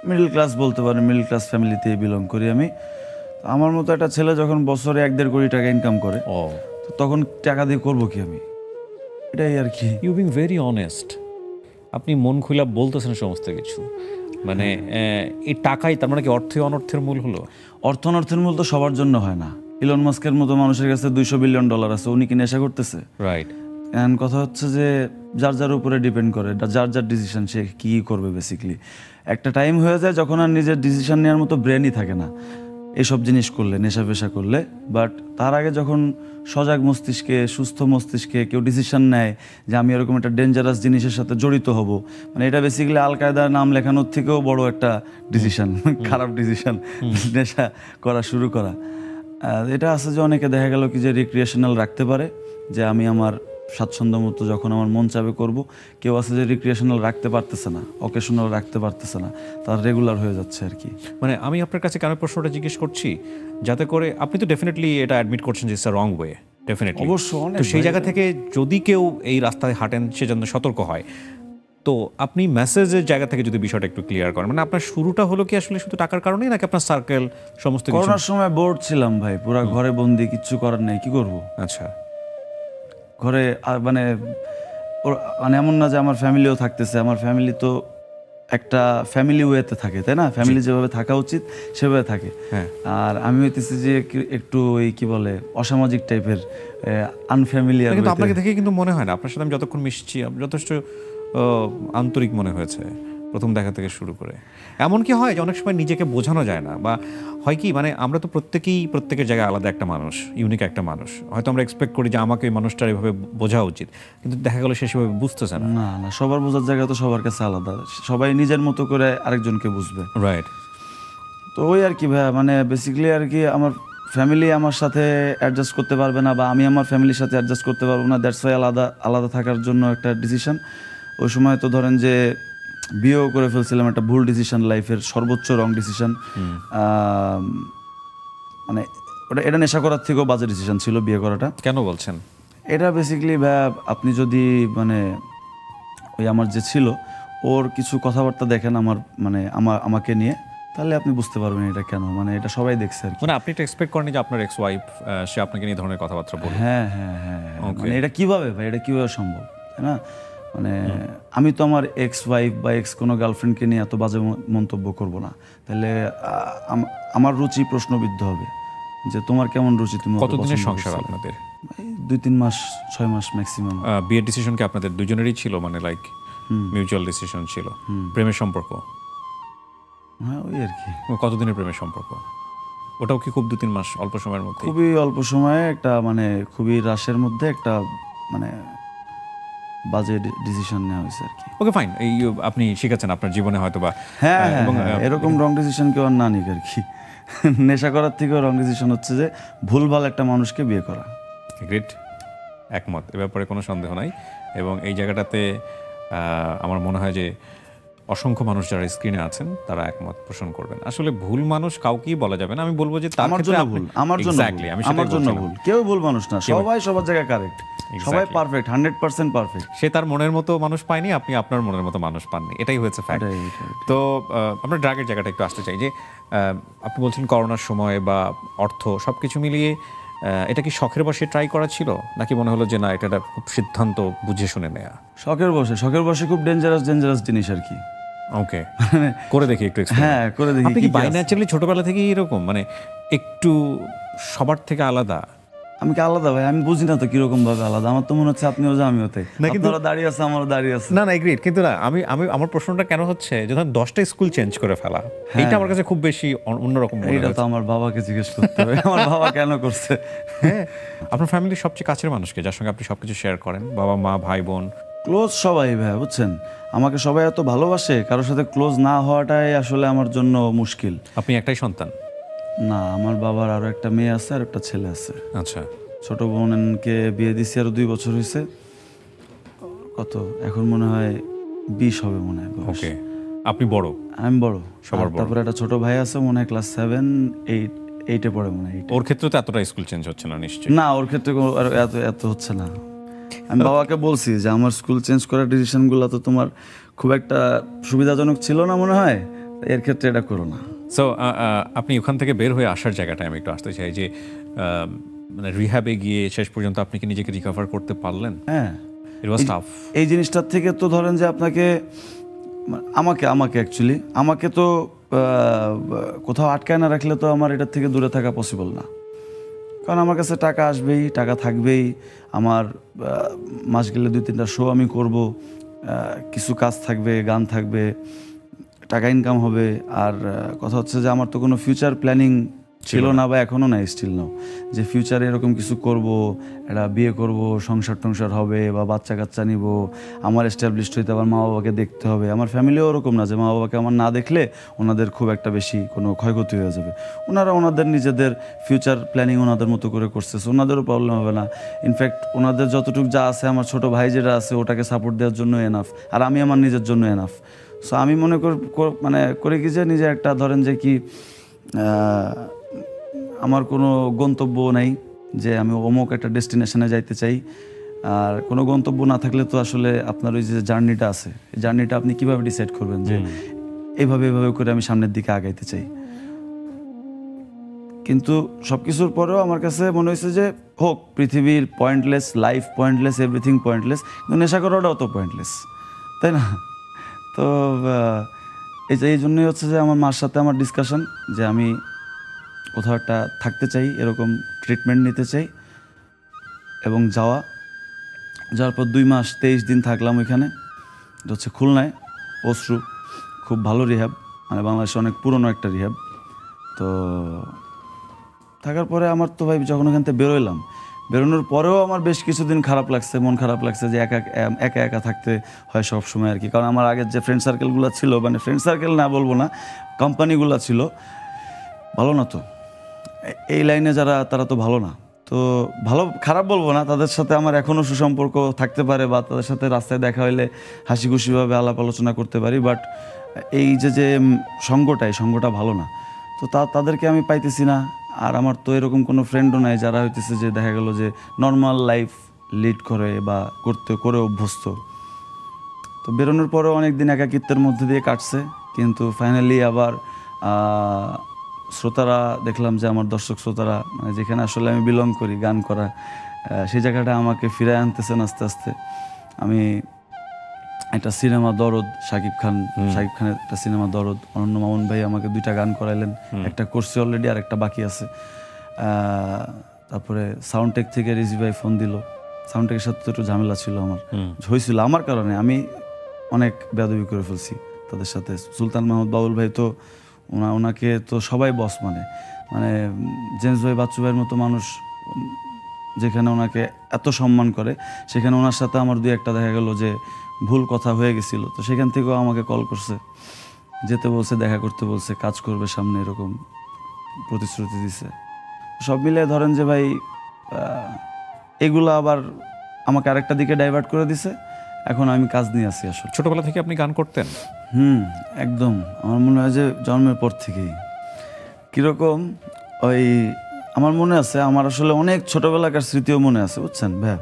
মিডল ক্লাস বলতে পারেন, মিডল ক্লাস ফ্যামিলিতে বিলং করি আমি। আমার মতো একটা ছেলে যখন বছরে 1-1.5 কোটি টাকা ইনকাম করে, তো তখন টাকা দিয়ে করবো কি আমি, এটাই আর কি। ইউ বিং ভেরি অনেস্ট, আপনি মন খুলে বলতেছেন সমস্ত কিছু। মানে এই টাকাই তার মানে কি অর্থ অনর্থের মূল হলো? অর্থ অনর্থের মূল তো সবার জন্য হয় না। ইলন মাস্কের মতো মানুষের কাছে $200 বিলিয়ন আছে, উনি কি নেশা করতেছে? রাইট। এন্ড কথা হচ্ছে যে যার যার উপরে ডিপেন্ড করে, যার যার ডিসিশন সে কী করবে। বেসিক্যালি একটা টাইম হয়ে যায় যখন আর নিজের ডিসিশন নেওয়ার মতো ব্রেনই থাকে না এইসব জিনিস করলে, নেশা পেশা করলে। বাট তার আগে যখন সজাগ মস্তিষ্কে, সুস্থ মস্তিষ্কে কেউ ডিসিশন নেয় যে আমি এরকম একটা ডেঞ্জারাস জিনিসের সাথে জড়িত হব, মানে এটা বেসিক্যালি আল কায়দার নাম লেখানোর থেকেও বড় একটা ডিসিশন, খারাপ ডিসিশন, নেশা করা শুরু করা। এটা আছে যে অনেকে দেখা গেল কি যে রিক্রিয়েশনাল রাখতে পারে, যে আমি আমার স্বাচ্ছন্দ্য মতো যখন আমার মন চাবে করব। কেউ আছে যে রিক্রিয়েশনাল রাখতে পারতেছে না, অকেশনাল রাখতে পারতেছে না, তার রেগুলার হয়ে যাচ্ছে আর কি। মানে আমি আপনার কাছে কেন প্রশ্নটা জিজ্ঞেস করছি, যাতে করে আপনি তো ডেফিনেটলি এটা অ্যাডমিট করছেন যে it's a wrong way, definitely অবশ্যই, অনেক তো সেই ভাই। জায়গা থেকে যদি কেউ এই রাস্তায় হাঁটেন সে যেন সতর্ক হয়। তো আপনি মেসেজের জায়গা থেকে যদি বিষয়টা একটু ক্লিয়ার করেন, মানে আপনার শুরুটা হলো কি আসলে শুধু টাকার কারণেই, নাকি আপনার সার্কেল সমস্ত কিছু? করোনার সময় বোর্ড ছিলাম ভাই, পুরা ঘরে বন্দি, কিচ্ছু করার নেই, কি করব আচ্ছা, ঘরে। আর মানে মানে এমন না যে আমার ফ্যামিলিও থাকতেছে, আমার ফ্যামিলি তো একটা ফ্যামিলি ওয়েতে থাকে, তাই না? ফ্যামিলি যেভাবে থাকা উচিত সেভাবে থাকে। হ্যাঁ। আর আমি হইতেছি যে একটু ওই কি বলে অসামাজিক টাইপের, আনফ্যামিলিয়ার। কিন্তু আপনাকে দেখে কিন্তু মনে হয় না, আপনার সাথে আমি যতক্ষণ মিশছি যথেষ্ট আন্তরিক মনে হয়েছে প্রথম দেখা থেকে শুরু করে। এমন কি হয় যে অনেক সময় নিজেকে বোঝানো যায় না, বা হয় কি মানে আমরা তো প্রত্যেকেই প্রত্যেকের জায়গায় আলাদা একটা মানুষ, ইউনিক একটা মানুষ, হয়তো আমরা এক্সপেক্ট করি যে আমাকে ওই মানুষটার এভাবে বোঝা উচিত, কিন্তু দেখা গেলো সে সেভাবে বুঝতেছে না। না না, সবার বোঝার জায়গা তো সবার কাছে আলাদা, সবাই নিজের মতো করে আরেকজনকে বুঝবে। রাইট। তো ওই আর কি ভাইয়া, মানে বেসিক্যালি আর কি আমার ফ্যামিলি আমার সাথে অ্যাডজাস্ট করতে পারবে না, বা আমি আমার ফ্যামিলির সাথে অ্যাডজাস্ট করতে পারবো না, দ্যাটস ওয়াই আলাদা আলাদা থাকার জন্য একটা ডিসিশন। ওই সময় তো ধরেন যে বিয়েও করে ফেলছিলাম, একটা ভুল ডিসিশন, লাইফের সর্বোচ্চ রং ডিসিশন। মানে এটা নেশা করার থেকেও বাজে ডিসিশন ছিল বিয়ে করাটা। কেন বলছেন? এটা বেসিক্যালি ভাইয়া, আপনি যদি মানে ওই আমার যে ছিল ওর কিছু কথাবার্তা দেখেন আমার মানে আমাকে নিয়ে, তাহলে আপনি বুঝতে পারবেন এটা কেন, মানে এটা সবাই দেখছে আর কি। মানে আপনি এটা এক্সপেক্ট করেন যে আপনার এক্স ওয়াইফ সে আপনাকে নিয়ে এই ধরনের কথাবার্তা বলবে? হ্যাঁ হ্যাঁ হ্যাঁ হ্যাঁ। Okay. মানে এটা কিভাবে ভাই, এটা কিভাবে সম্ভব, তাই না? মানে আমি তো আমার এক্স ওয়াইফ বা এক্স কোনো গার্লফ্রেন্ডকে নিয়ে এত বাজে মন্তব্য করব না, তাহলে আমার রুচি প্রশ্নবিদ্ধ হবে যে তোমার কেমন রুচি, তুমি অত কতদিনের পছন্দ সংসার করছো। আপনাদের? এই 2-3 মাস, 6 মাস ম্যাক্সিমাম। বিয়ের ডিসিশন কি আপনাদের দুজনেরই ছিল, মানে লাইক মিউচুয়াল ডিসিশন ছিল? প্রেমের সম্পর্ক? হ্যাঁ ওই আর কি, কতদিনের প্রেমের সম্পর্ক? ওটাও কি খুব 2-3 মাস, অল্প সময়ের মধ্যে? খুবই অল্প সময়ে একটা মানে খুবই রাশের মধ্যে একটা মানে বাজে ডিসিশন নেওয়া হয়েছে আর কি। ওকে ফাইন, এই আপনি শিখেছেন আপনার জীবনে হয়তো বা। হ্যাঁ এবং হ্যাঁ, এরকম রং ডিসিশন কেউ আর না নিক আর কি। নেশা করার থেকেও রং ডিসিশন হচ্ছে যে ভুলভাল একটা মানুষকে বিয়ে করা। গ্রেট, একমত, এ ব্যাপারে কোনো সন্দেহ নাই। এবং এই জায়গাটাতে আমার মনে হয় যে অসংখ্য মানুষ যারা স্ক্রিনে আছেন তারা একমত পোষণ করবেন। আসলে ভুল মানুষ কাউকেই বলা যাবে না, আমি বলবো যে তার আমার ক্ষেত্রে জন্য আপনি- ভুল, আমার জন্য Exactly, আমি ভুল, সেটাই আমার জন্য বলছিলাম। ভুল, কেউ ভুল মানুষ না, সবাই সবার জায়গায় কারেক্ট, সবাই Exactly. Perfect, 100% perfect. সে তার মনের মতো মানুষ পায়নি, আপনি আপনার মনের মতো মানুষ পাননি, এটাই হয়েছে ফ্যাক্ট। তো আমরা ড্রাগের জায়গাটা একটু আসতে চাই যে আপনি বলছেন করোনার সময় বা অর্থ সব কিছু মিলিয়ে এটা কি শখের বসে ট্রাই করা ছিল, নাকি মনে হলো যে না এটা একটা খুব সিদ্ধান্ত বুঝে শুনে নেয়া? শখের বসে খুব ডেঞ্জারাস জিনিস আর কি। ওকে, করে দেখি একটু experiment। হ্যাঁ করে দেখি আপনি কি কি কি বাই আছে। ন্যাচারালি ছোটবেলা থেকেই এরকম, মানে একটু সবার থেকে আলাদা? আমি কি আলাদা ভাই? আমি বুঝি না তো কিরকম ভাবে আলাদা, আমার তো মনে হচ্ছে আপনিও যা আমিও তাই, না, কিন্তু- আপনারা দাঁড়িয়ে আছে আমারও দাঁড়িয়ে আছে। না না এগ্রিড, কিন্তু না আমি আমি আমার প্রশ্নটা কেন হচ্ছে যে ধরেন 10টা স্কুল চেঞ্জ করে ফেলা, এইটা আমার কাছে খুব বেশি অন্যরকম মনে এইটা তো হচ্ছে। আমার বাবাকে জিজ্ঞেস করতে হবে, আমার বাবা কেন করছে। হ্যাঁ, আপনার ফ্যামিলির সবচেয়ে কাছের মানুষকে, যার সঙ্গে আপনি সবকিছু শেয়ার করেন, বাবা মা ভাই বোন? ক্লোজ সবাই ভাই, বুঝছেন, আমাকে সবাই এত ভালোবাসে, কারোর সাথে ক্লোজ না হওয়াটাই আসলে আমার জন্য মুশকিল। আপনি একটাই সন্তান? না, আমার বাবার আরো একটা মেয়ে আছে আর একটা ছেলে আছে। আচ্ছা, ছোট বোনকে বিয়ে দিছি, আরো 2 বছর হয়েছে। কত এখন মনে হয় 20 হবে মনে হয় বয়স। ওকে, আপনি বড়? আমি বড়, সবার আর বড়। তারপরে একটা ছোট ভাই আছে, মনে হয় ক্লাস 7-8 পড়ে মনে হয়। ওর ক্ষেত্রে তো এতটা স্কুল চেঞ্জ হচ্ছে না নিশ্চয়ই? না, ওর ক্ষেত্রে আর এত এত হচ্ছে না। আমি বাবাকে বলছি যে আমার স্কুল চেঞ্জ করার ডিসিশনগুলো তো তোমার খুব একটা সুবিধাজনক ছিল না মনে হয়, এর ক্ষেত্রে এটা করো না। সো আপনি ওখান থেকে বের হয়ে আসার জায়গাটায় আমি একটু আসতে চাই যে মানে রিহ্যাবে গিয়ে শেষ পর্যন্ত আপনি কি নিজেকে রিকভার করতে পারলেন? হ্যাঁ, ইট ওয়াজ টাফ। এই জিনিসটার থেকে তো ধরেন যে আপনাকে আমাকে অ্যাকচুয়ালি আমাকে তো কোথাও আটকায় না রাখলে তো আমার এটার থেকে দূরে থাকা পসিবল না। কারণ আমার কাছে টাকা আসবেই, টাকা থাকবেই, আমার মাস গেলে 2-3টা শো আমি করব, কিছু কাজ থাকবে, গান থাকবে, টাকা ইনকাম হবে। আর কথা হচ্ছে যে আমার তো কোনো ফিউচার প্ল্যানিং ছিল না বা এখনো নাই, স্টিল নাও, যে ফিউচারে এরকম কিছু করব, একটা বিয়ে করব, সংসার টংসার হবে বা বাচ্চা কাচ্চা নিব, আমার এস্টাবলিশড হইতে আবার মা বাবাকে দেখতে হবে। আমার ফ্যামিলিও ওরকম না যে মা বাবাকে আমার না দেখলে ওনাদের খুব একটা বেশি কোনো ক্ষয়ক্ষতি হয়ে যাবে। ওনারা ওনাদের নিজেদের ফিউচার প্ল্যানিং ওনাদের মতো করে করতেছে, ওনাদেরও প্রবলেম হবে না। ইনফ্যাক্ট ওনাদের যতটুকু যা আছে, আমার ছোট ভাই যেটা আছে ওটাকে সাপোর্ট দেওয়ার জন্য এনাফ, আর আমি আমার নিজের জন্য এনাফ। সো আমি মনে মানে করে কি যে নিজে একটা ধরেন যে কি আমার কোনো গন্তব্য নাই যে আমি অমুক একটা ডেস্টিনেশনে যাইতে চাই। আর কোনো গন্তব্য না থাকলে তো আসলে আপনার ওই যে জার্নিটা আছে, এই জার্নিটা আপনি কীভাবে ডিসাইড করবেন যে এইভাবে এভাবে করে আমি সামনের দিকে আগাইতে চাই। কিন্তু সব কিছুর পরেও আমার কাছে মনে হয়েছে যে হোক পৃথিবীর pointless, life pointless, everything pointless, কিন্তু নেশা করাটাও তো পয়েন্টলেস, তাই না? তো এই জন্যই হচ্ছে যে আমার মার সাথে আমার ডিসকাশন যে আমি কোথাও একটা থাকতে চাই, এরকম ট্রিটমেন্ট নিতে চাই এবং যাওয়ার পর 2 মাস 23 দিন থাকলাম ওইখানে। এটা হচ্ছে খুলনায়, অশ্রু, খুব ভালো রিহ্যাব, মানে বাংলাদেশে অনেক পুরনো একটা রিহ্যাব। তো থাকার পরে আমার তো ভাই যখন ওখান থেকে বেরোনোর পরেও আমার বেশ কিছুদিন খারাপ লাগছে, মন খারাপ লাগছে যে একা একা থাকতে হয় সব সময় আর কি। কারণ আমার আগের যে ফ্রেন্ড সার্কেলগুলো ছিল, মানে ফ্রেন্ড সার্কেল না বলবো না, কোম্পানিগুলো ছিল ভালো না। তো এই লাইনে যারা, তারা তো ভালো না। তো ভালো খারাপ বলবো না, তাদের সাথে আমার এখনও সুসম্পর্ক থাকতে পারে বা তাদের সাথে রাস্তায় দেখা হইলে হাসি খুশিভাবে আলাপ আলোচনা করতে পারি। বাট এই যে সঙ্গটা ভালো না। তো তাদেরকে আমি পাইতেছি না। আর আমার তো এরকম কোনো ফ্রেন্ডও নাই যারা হইতেছে যে দেখা গেল যে নর্মাল লাইফ লিড করে বা করে অভ্যস্ত। তো বেরোনোর পরেও অনেক দিন একাকিত্বের মধ্যে দিয়ে কাটছে, কিন্তু ফাইনালি আবার শ্রোতারা দেখলাম যে আমার দর্শক শ্রোতারা, মানে যেখানে আসলে আমি বিলং করি, গান করা, সেই জায়গাটা আমাকে ফিরে আনতেছেন আস্তে আস্তে। আমি একটা সিনেমা দরদ, শাকিব খানের একটা সিনেমা দরদ, অনন্য মামুন ভাই আমাকে 2টা গান করাইলেন, একটা করছি অলরেডি আর একটা বাকি আছে। তারপরে সাউন্ডটেক থেকে রিজি ভাই ফোন দিল, সাউন্ডটেকের সাথে তো একটু ঝামেলা ছিল আমার, হয়েছিল আমার কারণে, আমি অনেক বেয়াদবি করে ফেলছি তাদের সাথে। সুলতান মাহমুদ বাউল ভাই তো ওনাকে তো সবাই বস মানে জেমস ভাই, বাচ্চু ভাইয়ের মতো মানুষ যেখানে ওনাকে এত সম্মান করে, সেখানে ওনার সাথে আমার 2-1টা দেখা গেল যে ভুল কথা হয়ে গেছিলো। তো সেখান থেকেও আমাকে কল করছে, যেতে বলছে, দেখা করতে বলছে, কাজ করবে সামনে, এরকম প্রতিশ্রুতি দিছে। সব মিলে ধরেন যে ভাই এগুলো আবার আমাকে আরেকটা দিকে ডাইভার্ট করে দিছে। এখন আমি কাজ নিয়ে আছি আসলে। ছোটবেলা থেকে আপনি গান করতেন? একদম, আমার মনে হয় যে জন্মের পর থেকেই। কীরকম, ওই আমার মনে আছে, আমার আসলে অনেক ছোটোবেলাকার স্মৃতিও মনে আছে, বুঝছেন ভাই।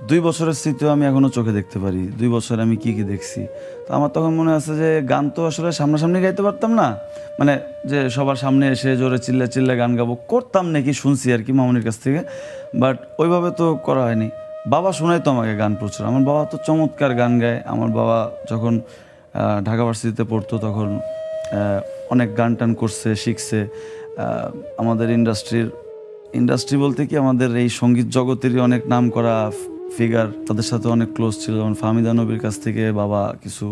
2 বছরের স্মৃতিও আমি এখনও চোখে দেখতে পারি, 2 বছরে আমি কি দেখছি। তো আমার তখন মনে আছে যে গান তো আসলে সামনাসামনি গাইতে পারতাম না, মানে যে সবার সামনে এসে জোরে চিল্লা গান গাবো করতাম নাকি শুনছি আর কি মামুনির কাছ থেকে, বাট ওইভাবে তো করা হয়নি। বাবা শোনাইতো আমাকে গান প্রচুর, আমার বাবা তো চমৎকার গান গায়। আমার বাবা যখন ঢাকা ভার্সিটিতে পড়তো তখন অনেক গান টান করছে, শিখছে। আমাদের ইন্ডাস্ট্রি বলতে কি আমাদের এই সঙ্গীত জগতেরই অনেক নাম করা ফিগার, তাদের সাথে অনেক ক্লোজ ছিল। যেমন ফাহমিদা নবীর কাছ থেকে বাবা কিছু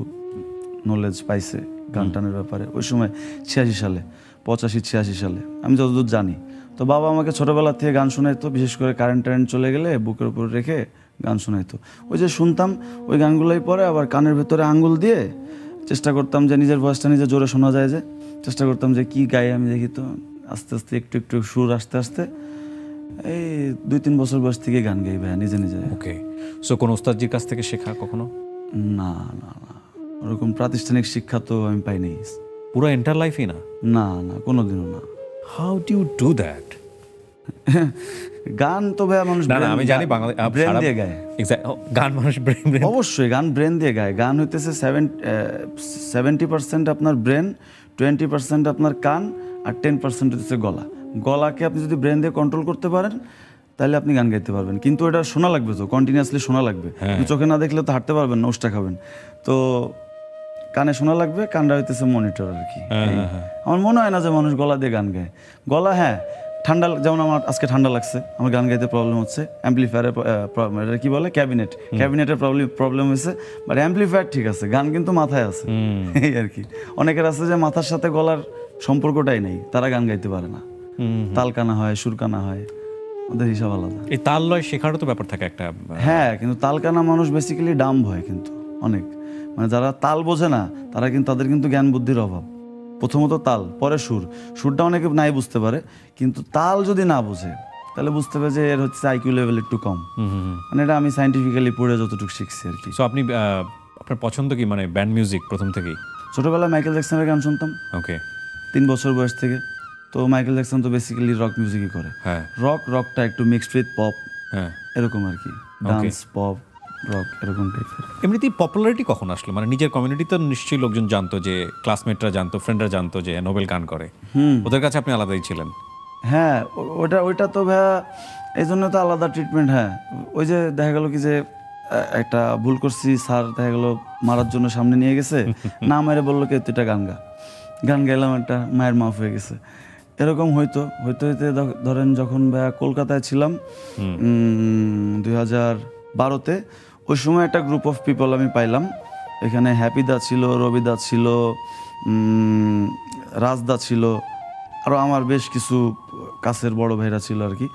নলেজ পাইছে গান টানের ব্যাপারে ওই সময় 86 সালে, 85-86 সালে আমি যতদূর জানি। তো বাবা আমাকে ছোটোবেলা থেকে গান শোনাইতো, বিশেষ করে কারেন্ট চলে গেলে বুকের উপর রেখে গান শোনাইতো। ওই যে শুনতাম ওই গানগুলোই পরে আবার কানের ভেতরে আঙ্গুল দিয়ে চেষ্টা করতাম যে নিজের ভয়েসটা নিজে জোরে শোনা যায়, যে চেষ্টা করতাম যে কি গাই আমি দেখি। তো আস্তে আস্তে একটু সুর আস্তে এই 2-3 বছর বয়স থেকে গান গাই ভাই নিজে। ওকে, সো কোন ওস্তাদজির কাছ থেকে শেখা কখনো? না, ওরকম প্রাতিষ্ঠানিক শিক্ষা তো আমি পাইনি। পুরো এন্টার লাইফই না? না, কোনোদিনও না। How do you do that? গান তো ভাই মানুষ, আমি জানি ব্রেন দিয়ে গায়। গান মানুষ ব্রেন, অবশ্যই গান ব্রেন দিয়ে গায়। গান হইতেছে 70% আপনার ব্রেন, 20% আপনার কান, আর 10% হচ্ছে গলাকে আপনি যদি ব্রেন দিয়ে কন্ট্রোল করতে পারেন তাহলে আপনি গান গাইতে পারবেন। কিন্তু এটা শোনা লাগবে, তো কন্টিনিউয়াসলি শোনা লাগবে। চোখে না দেখলে তো হাঁটতে পারবেন না, ওষ্টা খাবেন। তো কানে শোনা লাগবে, কানটা হইতেছে মনিটর আর কি। আমার মনে হয় না যে মানুষ গলা দিয়ে গান গায়। গলা ঠান্ডা, যেমন আমার আজকে ঠান্ডা লাগছে, আমার গান গাইতে প্রবলেম হচ্ছে, অ্যাম্পলিফায়ারের কি বলে ক্যাবিনেটের প্রবলেম হয়েছে, বাট অ্যাম্পলিফায়ার ঠিক আছে, গান কিন্তু মাথায় আছে এই আর কি। অনেকের আছে যে মাথার সাথে গলার সম্পর্কটাই নেই, তারা গান গাইতে পারে না, তাল কানা হয়, সুর কানা হয়, ওদের হিসাব আলাদা। এই তাল লয় শেখারও তো ব্যাপার থাকে একটা। হ্যাঁ, কিন্তু তাল কানা মানুষ বেসিক্যালি ডাম্ব হয় কিন্তু অনেক, মানে যারা তাল বোঝে না তারা কিন্তু, তাদের কিন্তু জ্ঞান বুদ্ধির অভাব। প্রথমত তাল, পরে সুর। সুরটা অনেকে নাই বুঝতে পারে, কিন্তু তাল যদি না বোঝে তাহলে বুঝতে হবে যে এর হচ্ছে আইকিউ লেভেল একটু কম। মানে এটা আমি সাইন্টিফিক্যালি পড়ে যতটুকু শিখছি আর কি। সো আপনি আপনার পছন্দ কি মানে ব্যান্ড মিউজিক প্রথম থেকেই? ছোটবেলায় মাইকেল জ্যাকসনের গান শুনতাম, ওকে। 3 বছর বয়স থেকে। তো মাইকেল জ্যাকসন তো বেসিক্যালি রক মিউজিকই করে। হ্যাঁ রকটা একটু মিক্সড উইথ পপ, হ্যাঁ। এরকম আর কি, ডান্স পপ রক এরকম টাইপের। এমনিতেই পপুলারিটি কখন আসলো? মানে নিজের কমিউনিটিতে নিশ্চয়ই লোকজন জানতো, যে ক্লাসমেটরা জানতো, ফ্রেন্ডরা জানতো যে নোবেল গান করে, ওদের কাছে আপনি আলাদাই ছিলেন। হ্যাঁ, ওইটা তো ভাইয়া এই জন্য তো আলাদা ট্রিটমেন্ট। হ্যাঁ, ওই যে দেখা গেল কি যে একটা ভুল করছি, স্যার দেখা গেল মারার জন্য সামনে নিয়ে গেছে, না মেরে বললো কি তুই এটা গান গাইলাম, একটা মায়ের মাফ হয়ে গেছে। এরকম হইতে হইতে ধরেন যখন ভাইয়া কলকাতায় ছিলাম 2012-তে, ওই সময় একটা গ্রুপ অফ পিপল আমি পাইলাম। এখানে হ্যাপিদা ছিল, রবিদা ছিল, রাজদা ছিল, আরও আমার বেশ কিছু কাছের বড় ভাইরা ছিল আর কি।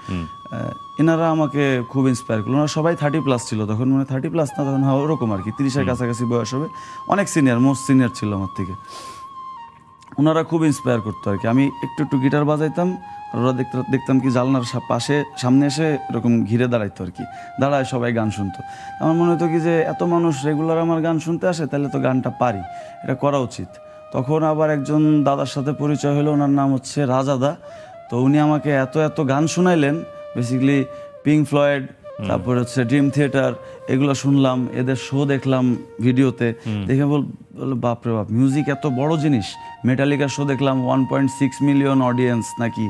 এনারা আমাকে খুব ইন্সপায়ার করলো। ওনারা সবাই 30+ ছিল তখন, মানে 30+ না তখন, ওরকম আর কি, 30-এর কাছাকাছি বয়স হবে। অনেক সিনিয়র, মোস্ট সিনিয়র ছিল আমার থেকে। ওনারা খুব ইন্সপায়ার করতো আর কি। আমি একটু গিটার বাজাইতাম, আর ওরা দেখতাম কি জানলার সামনে এসে এরকম ঘিরে দাঁড়াইতো আর কি, দাঁড়ায় সবাই গান শুনতো। আমার মনে হতো কি যে এত মানুষ রেগুলার আমার গান শুনতে আসে, তাহলে তো গানটা পারি, এটা করা উচিত। তখন আবার একজন দাদার সাথে পরিচয় হলো, ওনার নাম হচ্ছে রাজাদা। তো উনি আমাকে এত গান শুনাইলেন, বেসিক্যালি পিঙ্ক ফ্লয়েড, তারপর হচ্ছে ড্রিম থিয়েটার, এগুলো শুনলাম, এদের শো দেখলাম ভিডিওতে, দেখে বাপরে বাপ, মিউজিক এত বড় জিনিস। মেটালিকার শো দেখলাম, 1.6 মিলিয়ন অডিয়েন্স নাকি,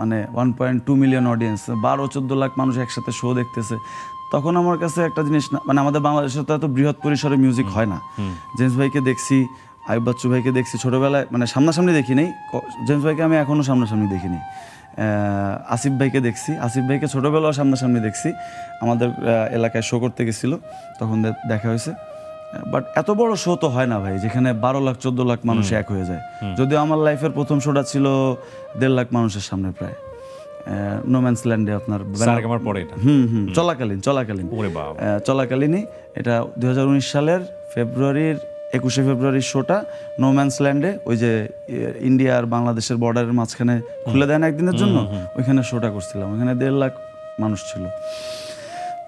মানে 1.2 মিলিয়ন অডিয়েন্স, 12-14 লাখ মানুষ একসাথে শো দেখতেছে। তখন আমার কাছে একটা জিনিস, মানে আমাদের বাংলাদেশে তো এত বৃহৎ পরিসরে মিউজিক হয় না। জেমস ভাইকে দেখছি, আইয়ুব বাচ্চু ভাইকে দেখছি ছোটোবেলায়, মানে সামনাসামনি দেখি নেই। জেমস ভাইকে আমি এখনও সামনাসামনি দেখিনি। আসিফ ভাইকে দেখছি, আসিফ ভাইকে ছোটোবেলাও সামনাসামনি দেখছি, আমাদের এলাকায় শো করতে গেছিলো, তখন দেখা হয়েছে। বাট এত বড় শো তো হয় না ভাই, যেখানে 12 লাখ 14 লাখ মানুষ এক হয়ে যায়। যদিও আমার লাইফের প্রথম শোটা ছিল 1.5 লাখ মানুষের সামনে প্রায়, নোম্যান্স ল্যান্ডে, আপনার পরে এটা চলাকালীনই। এটা 2019 সালের 21শে ফেব্রুয়ারির শোটা নোম্যান্স ল্যান্ডে, ওই যে ইন্ডিয়া আর বাংলাদেশের বর্ডারের মাঝখানে খুলে দেয় না একদিনের জন্য, ওইখানে শোটা করছিলাম। ওইখানে 1.5 লাখ মানুষ ছিল।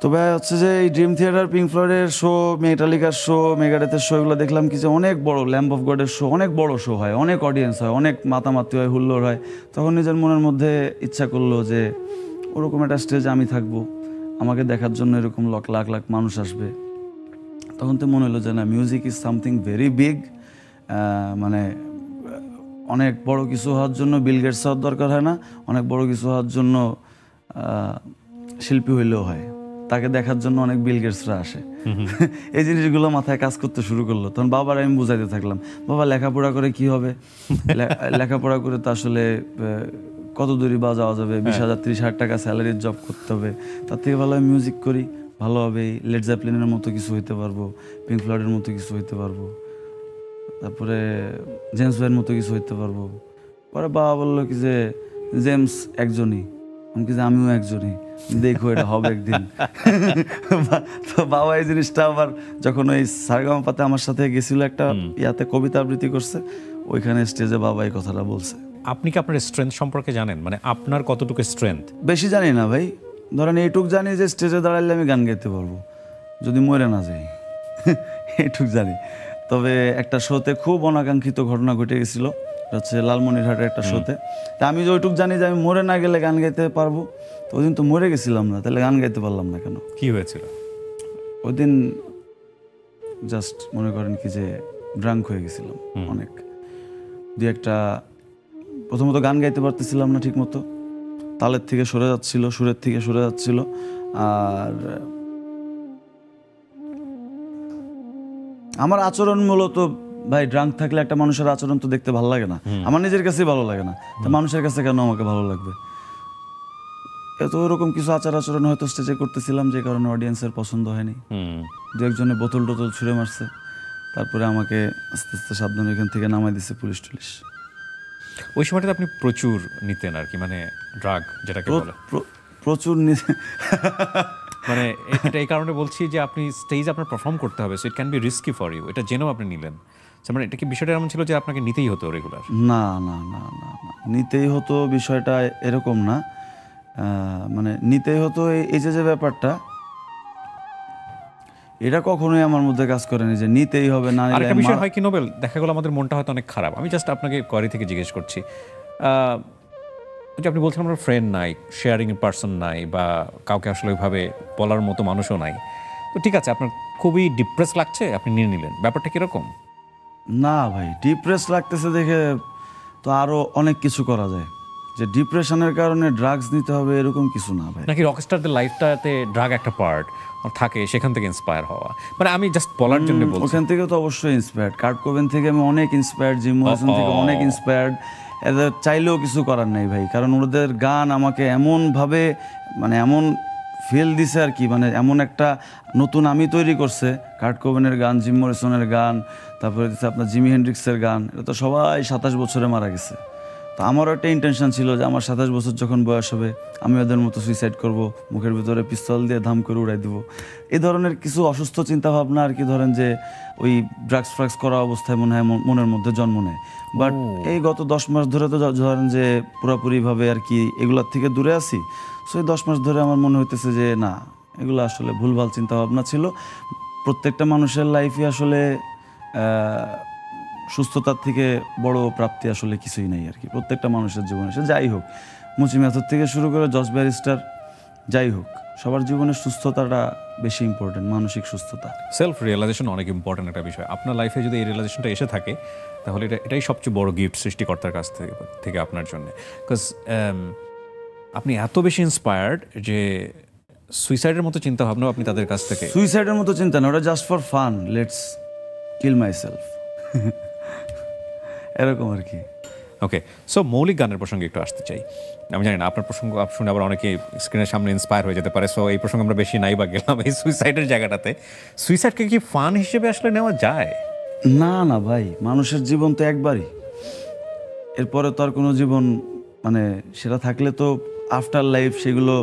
তবে হচ্ছে যে এই ড্রিম থিয়েটার, পিঙ্ক ফ্লয়েডের শো, মেটালিকার শো, মেগাডেথের শো, এগুলো দেখলাম কি যে অনেক বড়, ল্যাম্প অফ গডের শো, অনেক বড় শো হয়, অনেক অডিয়েন্স হয়, অনেক মাতামাতি হয়, হুল্লোড় হয়। তখন নিজের মনের মধ্যে ইচ্ছা করলো যে ওরকম একটা স্টেজে আমি থাকবো, আমাকে দেখার জন্য এরকম লাখ লাখ মানুষ আসবে। তখন তো মনে হলো যে না, music is something very big. মানে অনেক বড় কিছু হওয়ার জন্য বিল গেটস হওয়ার দরকার হয় না, অনেক বড় কিছু হওয়ার জন্য শিল্পী হইলেও হয়। তাকে দেখার জন্য অনেক বিল গেটসরা আসে। এই জিনিসগুলো মাথায় কাজ করতে শুরু করলো। তখন বাবার আমি বুঝাইতে থাকলাম, বাবা লেখাপড়া করে কি হবে, লেখাপড়া করে তো আসলে কত দূরই বা যাওয়া যাবে, 20,000 30,000 টাকা স্যালারির জব করতে হবে, তার থেকে ভালো আমি মিউজিক করি, ভালো হবে, লেড জেপলিনের মতো কিছু হইতে পারবো, পিঙ্ক ফ্লয়েডের মতো কিছু হইতে পারবো, তারপরে জেমস ভাইয়ের মতো কিছু হইতে পারবো। পরে বাবা বললো কি যে জেমস একজনই, আমি কি যে আমিও একজনই, দেখো এটা হবে একদিন। তো বাবা এই জিনিসটা আবার যখন ওই সারেগামাপাতে আমার সাথে গেছিল, একটা ইয়াতে কবিতা আবৃত্তি করছে, ওইখানে স্টেজে বাবা এই কথাটা বলছে। আপনি কি আপনার স্ট্রেংথ সম্পর্কে জানেন? মানে আপনার কতটুকু স্ট্রেংথ? বেশি জানি না ভাই, ধরেন এইটুক জানি যে স্টেজে দাঁড়ালে আমি গান গাইতে পারবো যদি মরে না যাই, এইটুক জানি। তবে একটা শোতে খুব অনাকাঙ্ক্ষিত ঘটনা ঘটে গেছিলো, হচ্ছে লালমনিরহাটের একটা শোতে। তা আমি যে ওইটুক জানি যে আমি মরে না গেলে গান গাইতে পারবো, তো ওই দিন তো মরে গেছিলাম না, তাহলে গান গাইতে পারলাম না কেন? কি হয়েছিল ওই দিন? জাস্ট মনে করেন কি যে ড্রাঙ্ক হয়ে গেছিলাম অনেক। একটা প্রথমত গান গাইতে পারতেছিলাম না ঠিক মতো, তালের থেকে সরে যাচ্ছিল, সুরের থেকে সরে যাচ্ছিল। আর আমার আচরণ মূলত ভাই, ড্রাঙ্ক থাকলে একটা মানুষের আচরণ তো দেখতে ভালো লাগে না, আমার নিজের কাছেই ভালো লাগে না, তো মানুষের কাছে কেন আমাকে ভালো লাগবে? এত ওরকম কিছু আচরণ হয়তো স্টেজে করতেছিলাম, যে কারণে অডিয়েন্সের পছন্দ হয়নি। দু একজনে বোতল টোতল ছুঁড়ে মারছে, তারপরে আমাকে আস্তে আস্তে সাবধানে এখান থেকে নামাই দিছে পুলিশ টুলিশ। ওই সময়টাতে আপনি প্রচুর নিতেন আর কি, মানে ড্রাগ যেটাকে বলে। প্রচুর মানে এটা এই কারণে বলছি যে আপনি স্টেজ আপনার পারফর্ম করতে হবে, so it can be risky for you, এটা জেনেও আপনি নিলেন। মানে এটা কি বিষয়টা এমন ছিল যে আপনাকে নিতেই হতো রেগুলার? না না না না না, নিতেই হতো বিষয়টা এরকম না। মানে নিতেই হতো এই যে ব্যাপারটা, এটা কখনোই আমার মধ্যে কাজ করেনি যে নিতেই হবে, না নিলে আরেকটা বিষয় হয় কি নোবেল, দেখা গেলো আমাদের মনটা হয়তো অনেক খারাপ, আমি জাস্ট আপনাকে কোয়ারি থেকে জিজ্ঞেস করছি, যে আপনি বলছেন আমার ফ্রেন্ড নাই, শেয়ারিং পার্সন নাই, বা কাউকে আসলে ওইভাবে বলার মতো মানুষও নাই, তো ঠিক আছে আপনার খুবই ডিপ্রেস লাগছে, আপনি নিয়ে নিলেন, ব্যাপারটা কিরকম? না ভাই, ডিপ্রেস লাগতেছে দেখে তো আরো অনেক কিছু করা যায়, যে ডিপ্রেশনের কারণে ড্রাগস নিতে হবে এরকম কিছু না ভাই। নাকি রকস্টারদের লাইফটাতে ড্রাগ একটা পার্ট থাকে, সেখান থেকে ইন্সপায়ার হওয়া, মানে আমি জাস্ট বলার জন্য বলছি। ওখান থেকে তো অবশ্যই ইন্সপায়ার্ড, কার্ট কোবেন থেকে আমি অনেক ইন্সপায়ার্ড, জিম মরিসন থেকে অনেক ইন্সপায়ার্ড। এদের চাইলেও কিছু করার নেই ভাই, কারণ ওদের গান আমাকে এমনভাবে মানে এমন ফিল দিছে আর কি, মানে এমন একটা নতুন আমি তৈরি করছে। কার্ট কোবেনের গান, জিম মরিসনের গান, তারপরে দিচ্ছে আপনার জিমি হেন্ড্রিক্সের গান, এটা তো সবাই 27 বছরে মারা গেছে। তো আমারও একটা ইন্টেনশন ছিল যে আমার 27 বছর যখন বয়স হবে আমি ওদের মতো সুইসাইড করব, মুখের ভিতরে পিস্তল দিয়ে ধাম করে উড়াই দেবো, এই ধরনের কিছু অসুস্থ চিন্তাভাবনা আর কি। ধরেন যে ওই ড্রাগস ফ্রাগস করা অবস্থায় মনে হয় মনের মধ্যে জন্ম নেয়। বাট এই গত 10 মাস ধরে তো ধরেন যে পুরোপুরিভাবে আর কি এগুলোর থেকে দূরে আছি। সো এই 10 মাস ধরে আমার মনে হইতেছে যে না, এগুলো আসলে ভুলভাল চিন্তাভাবনা ছিল। প্রত্যেকটা মানুষের লাইফে আসলে সুস্থতার থেকে বড় প্রাপ্তি আসলে কিছুই নাই আর কি, প্রত্যেকটা মানুষের জীবনে। সে যাই হোক, মুচি মেথর থেকে শুরু করে জজ ব্যারিস্টার, যাই হোক, সবার জীবনে সুস্থতাটা বেশি ইম্পর্টেন্ট, মানসিক সুস্থতা। সেলফ রিয়েলাইজেশন অনেক ইম্পর্টেন্ট একটা বিষয়। আপনার লাইফে যদি এই রিয়েলাইজেশনটা এসে থাকে, তাহলে এটাই সবচেয়ে বড় গিফট সৃষ্টিকর্তার কাছ থেকে আপনার জন্য। বিকজ আপনি এত বেশি ইন্সপায়ার্ড যে সুইসাইডের মতো চিন্তা ভাবনাও আপনি তাদের কাছ থেকে। সুইসাইডের মতো চিন্তা না, ওটা just for fun, let's kill my self, এরকম আর কি। ওকে, সো মৌলিক গানের প্রসঙ্গে একটু আসতে চাই। আমি জানি না আপনার প্রসঙ্গ শুনে আবার অনেকে স্ক্রিনের সামনে ইন্সপায়ার হয়ে যেতে পারে, সো এই প্রসঙ্গে আমরা বেশি নাই বা গেলাম এই সুইসাইডের জায়গাটাতে। সুইসাইডকে কি ফান হিসেবে আসলে নেওয়া যায়? না না ভাই, মানুষের জীবন তো একবারই, এরপরে তো আর কোনো জীবন, মানে সেটা থাকলে তো আফটার লাইফ, সেগুলো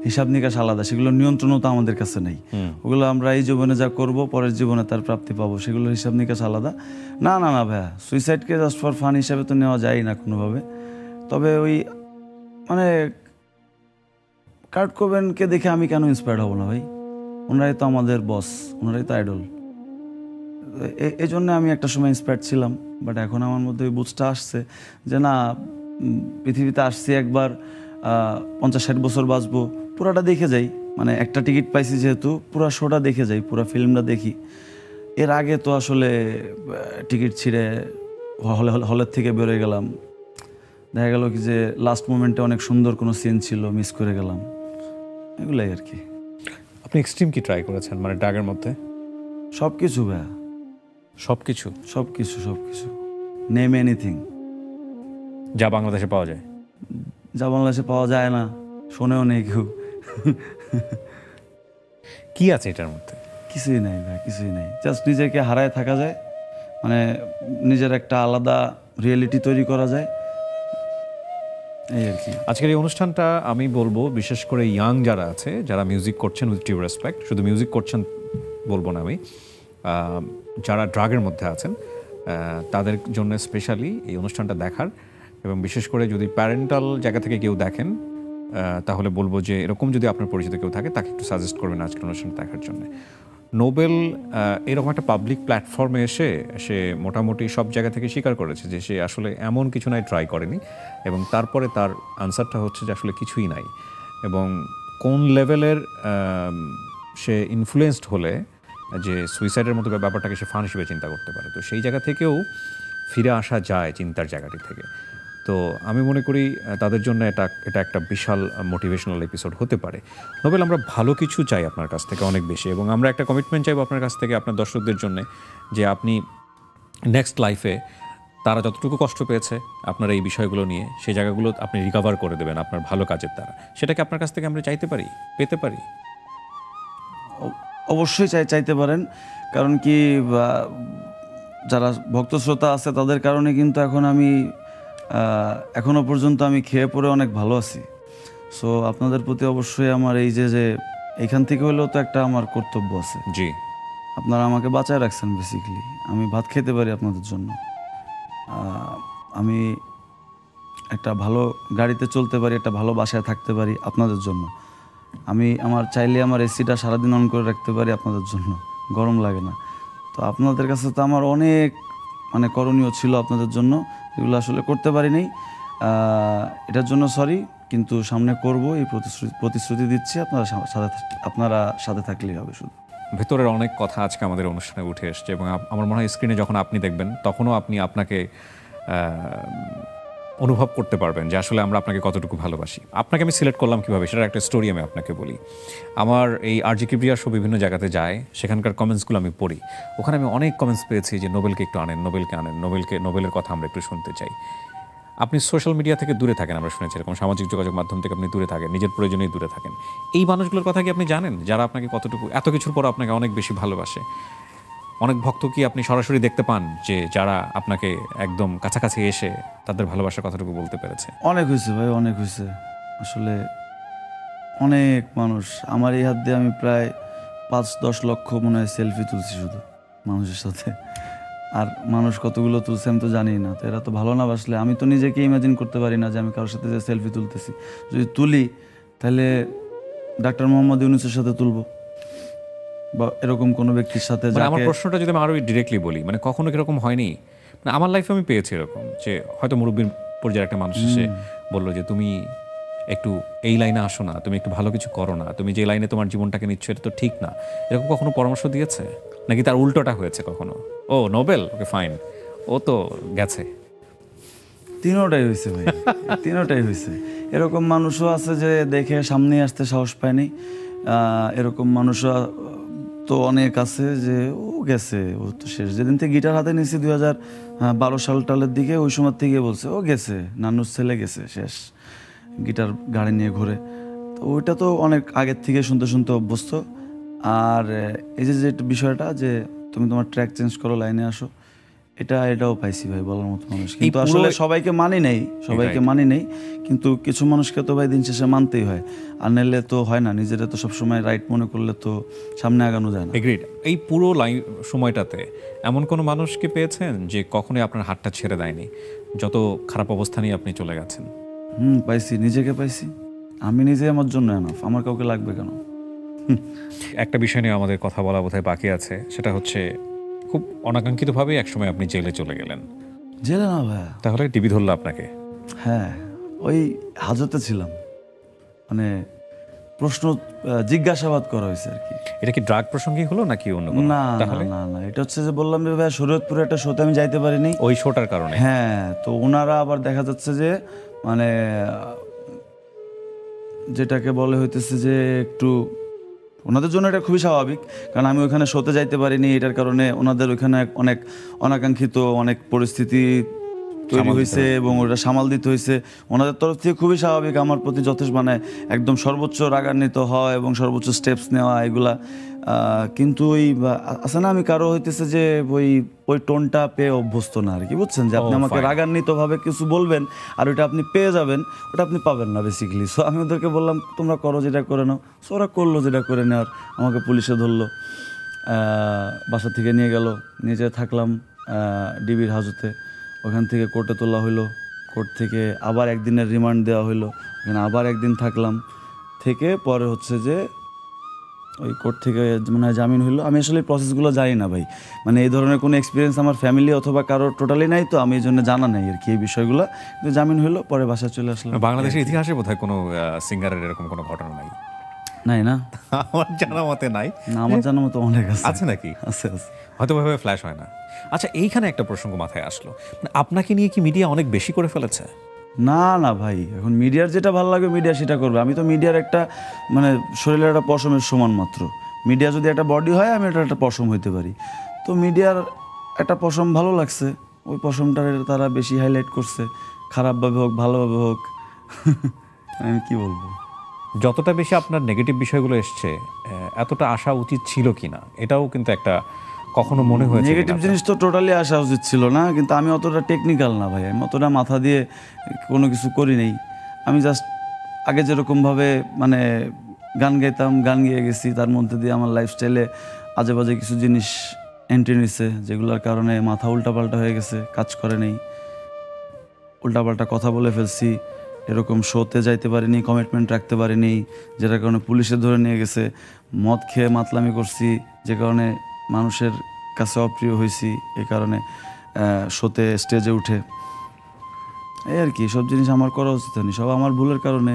হিসাব নিকাশ আলাদা, সেগুলো নিয়ন্ত্রণও তো আমাদের কাছে নেই। ওগুলো আমরা এই জীবনে যা করব পরের জীবনে তার প্রাপ্তি পাবো, সেগুলো হিসাব নিকাশ আলাদা। না না না ভাইয়া, সুইসাইডকে জাস্ট ফর ফান হিসাবে তো নেওয়া যায় না কোনোভাবে। তবে ওই মানে কার্ট কোবেনকে দেখে আমি কেন ইন্সপায়ার্ড হব না ভাই? ওনারাই তো আমাদের বস, ওনারাই তো আইডল। এই জন্য আমি একটা সময় ইন্সপায়ার্ড ছিলাম, বাট এখন আমার মধ্যে ওই বুঝটা আসছে যে না, পৃথিবীতে আসছি একবার, 50-60 বছর বাঁচবো, পুরাটা দেখে যাই। মানে একটা টিকিট পাইছি যেহেতু, পুরা শোটা দেখে যাই, পুরা ফিল্মটা দেখি। এর আগে তো আসলে টিকিট ছিঁড়ে হলের থেকে বেরোয় গেলাম, দেখা গেল কি যে লাস্ট মোমেন্টে অনেক সুন্দর কোনো সিন ছিল, মিস করে গেলাম, এগুলাই আর কি। আপনি এক্সট্রিম কি ট্রাই করেছেন, মানে ড্রাগের মধ্যে? সব কিছু ভাইয়া, সব কিছু? সব কিছু, সব কিছু, নেম এনিথিং যা বাংলাদেশে পাওয়া যায়। যা বাংলাদেশে পাওয়া যায় না, শোনেও নেই কেউ। কি আছে এটার মধ্যে? কিছুই নাই ভাই, কিছুই নাই, জাস্ট নিজেকে হারায় থাকা যায়, মানে নিজের একটা আলাদা রিয়েলিটি তৈরি করা যায়, এই আর কি। আজকের এই অনুষ্ঠানটা আমি বলবো বিশেষ করে ইয়াং যারা আছে, যারা মিউজিক করছেন, উইথ ডিউ রেসপেক্ট, শুধু মিউজিক করছেন বলবো না আমি, যারা ড্রাগের মধ্যে আছেন তাদের জন্য স্পেশালি এই অনুষ্ঠানটা দেখার, এবং বিশেষ করে যদি প্যারেন্টাল জায়গা থেকে কেউ দেখেন তাহলে বলবো যে এরকম যদি আপনার পরিচিত কেউ থাকে তাকে একটু সাজেস্ট করবেন আজকের অনুষ্ঠানটা দেখার জন্য। নোবেল এরকম একটা পাবলিক প্ল্যাটফর্মে এসে সে মোটামুটি সব জায়গা থেকে স্বীকার করেছে যে সে আসলে এমন কিছু নাই ট্রাই করেনি, এবং তারপরে তার আনসারটা হচ্ছে যে আসলে কিছুই নাই, এবং কোন লেভেলের সে ইনফ্লুয়েসড হলে যে সুইসাইডের মতো ব্যাপারটাকে সে ফান হিসেবে চিন্তা করতে পারে, তো সেই জায়গা থেকেও ফিরে আসা যায় চিন্তার জায়গাটি থেকে। তো আমি মনে করি তাদের জন্য এটা একটা বিশাল মোটিভেশনাল এপিসোড হতে পারে। নোবেল, আমরা ভালো কিছু চাই আপনার কাছ থেকে অনেক বেশি, এবং আমরা একটা কমিটমেন্ট চাইবো আপনার কাছ থেকে, আপনার দর্শকদের জন্য, যে আপনি নেক্সট লাইফে তারা যতটুকু কষ্ট পেয়েছে আপনার এই বিষয়গুলো নিয়ে, সেই জায়গাগুলো আপনি রিকভার করে দেবেন আপনার ভালো কাজের দ্বারা। সেটাকে আপনার কাছ থেকে আমরা চাইতে পারি, পেতে পারি? অবশ্যই চাইতে পারেন, কারণ কি যারা ভক্ত শ্রোতা আছে তাদের কারণে কিন্তু এখন আমি এখনো পর্যন্ত আমি খেয়ে পরে অনেক ভালো আছি। সো আপনাদের প্রতি অবশ্যই আমার এই যে এখান থেকে হলেও তো একটা আমার কর্তব্য আছে। জি। আপনারা আমাকে বাঁচায় রাখছেন বেসিক্যালি, আমি ভাত খেতে পারি আপনাদের জন্য, আমি একটা ভালো গাড়িতে চলতে পারি, একটা ভালো বাসায় থাকতে পারি আপনাদের জন্য, আমি আমার চাইলে আমার এসিটা সারাদিন অন করে রাখতে পারি আপনাদের জন্য, গরম লাগে না। তো আপনাদের কাছে তো আমার অনেক মানে করণীয় ছিল আপনাদের জন্য, এগুলো আসলে করতে পারিনি। এটার জন্য সরি, কিন্তু সামনে করব এই প্রতিশ্রুতি দিচ্ছি। আপনারা সাথে থাকলেই হবে শুধু। ভেতরের অনেক কথা আজকে আমাদের অনুষ্ঠানে উঠে এসছে এবং আমার মনে হয় স্ক্রিনে যখন আপনি দেখবেন তখনও আপনি আপনাকে অনুভব করতে পারবেন যে আসলে আমরা আপনাকে কতটুকু ভালোবাসি। আপনাকে আমি সিলেক্ট করলাম কীভাবে সেটার একটা স্টোরি আমি আপনাকে বলি। আমার এই আরজি কিবরিয়া শো বিভিন্ন জায়গাতে যায়, সেখানকার কমেন্টসগুলো আমি পড়ি। ওখানে আমি অনেক কমেন্টস পেয়েছি যে নোবেলকে একটু আনেন, নোবেলকে আনেন, নোবেলের কথা আমরা একটু শুনতে চাই। আপনি সোশ্যাল মিডিয়া থেকে দূরে থাকেন, আমরা শুনেছি এরকম সামাজিক যোগাযোগ মাধ্যম থেকে আপনি দূরে থাকেন, নিজের প্রয়োজনেই দূরে থাকেন। এই মানুষগুলোর কথা কি আপনি জানেন যারা আপনাকে কতটুকু এত কিছুর পর আপনাকে অনেক বেশি ভালোবাসে? অনেক ভক্ত কি আপনি সরাসরি দেখতে পান যে যারা আপনাকে একদম কাছাকাছি এসে তাদের ভালোবাসার কথাটুকু বলতে পেরেছে? অনেক হয়েছে ভাই, অনেক হয়েছে আসলে। অনেক মানুষ আমার এই হাত দিয়ে আমি প্রায় 5-10 লক্ষ মনে হয় সেলফি তুলছি শুধু মানুষের সাথে। আর মানুষ কতগুলো তুলছে আমি তো জানি না। তো এরা তো ভালো না বাসলে আমি তো নিজেকে ইমাজিন করতে পারি না যে আমি কারোর সাথে যে সেলফি তুলতেছি। যদি তুলি তাহলে ডাক্তার মোহাম্মদ ইউনূসের সাথে তুলবো বা এরকম কোনো ব্যক্তির সাথে। আমার প্রশ্নটা যদি আমি আরো ডিরেক্টলি বলি, মানে কখনো কিরকম হয়নি, মানে আমার লাইফে আমি পেয়েছি এরকম যে হয়তো মুরব্বীর পর্যায়ে একটা মানুষ এসে বললো যে তুমি একটু এই লাইনে আসো না, তুমি একটু ভালো কিছু করো না, তুমি যে লাইনে তোমার জীবনটাকে নিচ্ছ এটা তো ঠিক না, এরকম কখনো পরামর্শ দিয়েছে? নাকি তার উল্টোটা হয়েছে কখনো? ও নোবেল, ওকে ফাইন, ও তো গেছে। তিনোটাই হয়েছে ভাই, তিনোটাই হয়েছে। এরকম মানুষও আছে যে দেখে সামনে আসতে সাহস পায়নি, এরকম মানুষও তো অনেক আছে যে ও গেছে, ও তো শেষ। যেদিন থেকে গিটার হাতে নিয়েছি 2012 সাল টালের দিকে, ওই সময় থেকে বলছে ও গেছে, নানুর ছেলে গেছে, শেষ, গিটার গাড়ি নিয়ে ঘুরে। তো ওইটা তো অনেক আগের থেকে শুনতে শুনতে অভ্যস্ত। আর এই যে বিষয়টা যে তুমি তোমার ট্র্যাক চেঞ্জ করো, লাইনে আসো, এটাও পাইছি ভাই বলার মতো মানুষ। কিন্তু আসলে সবাইকে মানি নেই, কিন্তু কিছু মানুষকে তো ভাই দিন শেষে মানতেই হয়, আর নাহলে তো হয় না। নিজেরা তো সবসময় রাইট মনে করলে তো সামনে আগানো যায় না। এগ্রিড। এই পুরো সময়টাতে এমন কোনো মানুষকে পেয়েছেন যে কখনোই আপনার হাতটা ছেড়ে দেয়নি, যত খারাপ অবস্থা নিয়ে আপনি চলে গেছেন? পাইছি, নিজেকে পাইছি। আমি নিজে আমার জন্য এনাফ, আমার কাউকে লাগবে কেন? একটা বিষয় নিয়ে আমাদের কথা বলা বোধহয় বাকি আছে, সেটা হচ্ছে খুব অনাকাঙ্ক্ষিতভাবে একসময় আপনি জেলে চলে গেলেন। জেলে না ভাইয়া। তাহলে টিভি ধরলো আপনাকে? হ্যাঁ, ওই হাজতে ছিলাম, মানে প্রশ্ন জিজ্ঞাসাবাদ করা হয়েছে আর কি। এটা কি ড্রাগ প্রসঙ্গে হলো নাকি অন্য? না না না, এটা হচ্ছে যে বললাম যে ভাই শরীয়তপুরে একটা শোতে আমি যাইতে পারিনি, ওই শোটার কারণে। হ্যাঁ, তো ওনারা আবার দেখা যাচ্ছে যে মানে যেটাকে বলে হইতেছে যে একটু ওনাদের জন্য এটা খুবই স্বাভাবিক, কারণ আমি ওইখানে শোতে যাইতে পারিনি, এটার কারণে ওনাদের ওইখানে অনেক অনাকাঙ্ক্ষিত অনেক পরিস্থিতি তৈরি হয়েছে এবং ওটা সামাল দিতে হয়েছে ওনাদের তরফ থেকে। খুবই স্বাভাবিক আমার প্রতি যথেষ্ট মানে একদম সর্বোচ্চ রাগান্বিত হয় এবং সর্বোচ্চ স্টেপস নেওয়া এগুলা। কিন্তু ওই আছে না, আমি কারো হইতেছে যে ওই টোনটা পেয়ে অভ্যস্ত না আর কি, বুঝছেন, যে আপনি আমাকে রাগান্বিতভাবে কিছু বলবেন আর ওইটা আপনি পেয়ে যাবেন, ওটা আপনি পাবেন না বেসিক্যালি। সো আমি ওদেরকে বললাম তোমরা করো যেটা করে নাও। সো ওরা করলো যেটা করে নেওয়ার, আমাকে পুলিশে ধরলো, বাসা থেকে নিয়ে গেল, নিয়ে যেয়ে থাকলাম ডিবির হাজতে। ওখান থেকে কোর্টে তোলা হইলো, কোর্ট থেকে আবার একদিনের রিমান্ড দেওয়া হইলো, ওখানে আবার একদিন থাকলাম, থেকে পরে হচ্ছে যে ওই কোর্ট থেকে মানে জামিন হইলো। আমি আসলে এই প্রসেসগুলো জানি না ভাই, মানে এই ধরনের কোনো এক্সপিরিয়েন্স আমার ফ্যামিলি অথবা কারোর টোটালি নাই, তো আমি এই জন্য জানা নাই আর কি এই বিষয়গুলো। কিন্তু জামিন হইলো, পরে বাসায় চলে আসলাম। বাংলাদেশের ইতিহাসে বোধহয় কোনো সিঙ্গারের এরকম কোনো ঘটনা নাই? নাই না, আমার জানা মতে নাই। না, আমার জানা মতো অনেক আছে। আছে নাকি? আছে, হয়তো ভাবে ফ্ল্যাশ হয় না। আচ্ছা, এইখানে একটা প্রসঙ্গ মাথায় আসলো, আপনাকে নিয়ে কি মিডিয়া অনেক বেশি করে ফেলেছে? না না ভাই, এখন মিডিয়ার যেটা ভালো লাগে মিডিয়া সেটা করবে। আমি তো মিডিয়ার একটা মানে শরীরের একটা পশমের সমান মাত্র। মিডিয়া যদি একটা বডি হয়, আমি একটা পশম হইতে পারি। তো মিডিয়ার একটা পশম ভালো লাগছে, ওই পশমটার তারা বেশি হাইলাইট করছে, খারাপভাবে হোক ভালোভাবে হোক। আমি কি বলবো, যতটা বেশি আপনার নেগেটিভ বিষয়গুলো এসছে, এতটা আসা উচিত ছিল কি না, এটাও কিন্তু একটা কখনো মনে হয়েছে নেগেটিভ জিনিস তো টোটালি আসা উচিত ছিল না, কিন্তু আমি অতটা টেকনিক্যাল না ভাই, আমি অতটা মাথা দিয়ে কোনো কিছু করি নেই। আমি জাস্ট আগে যেরকমভাবে মানে গান গাইতাম, গান গেয়ে গেছি, তার মধ্যে দিয়ে আমার লাইফস্টাইলে আজে বাজে কিছু জিনিস এন্ট্রি নিছে, যেগুলোর কারণে মাথা উল্টাপাল্টা হয়ে গেছে, কাজ করে নেই, উল্টাপাল্টা কথা বলে ফেলছি, এরকম শোতে যাইতে পারিনি, কমিটমেন্ট রাখতে পারিনি, যেটার কারণে পুলিশে ধরে নিয়ে গেছে, মদ খেয়ে মাতলামি করছি, যে কারণে মানুষের কাছে অপ্রিয় হয়েছি, এই কারণে শোতে স্টেজে উঠে এই আর কি, সব জিনিস আমার করা উচিত হয়নি, সব আমার ভুলের কারণে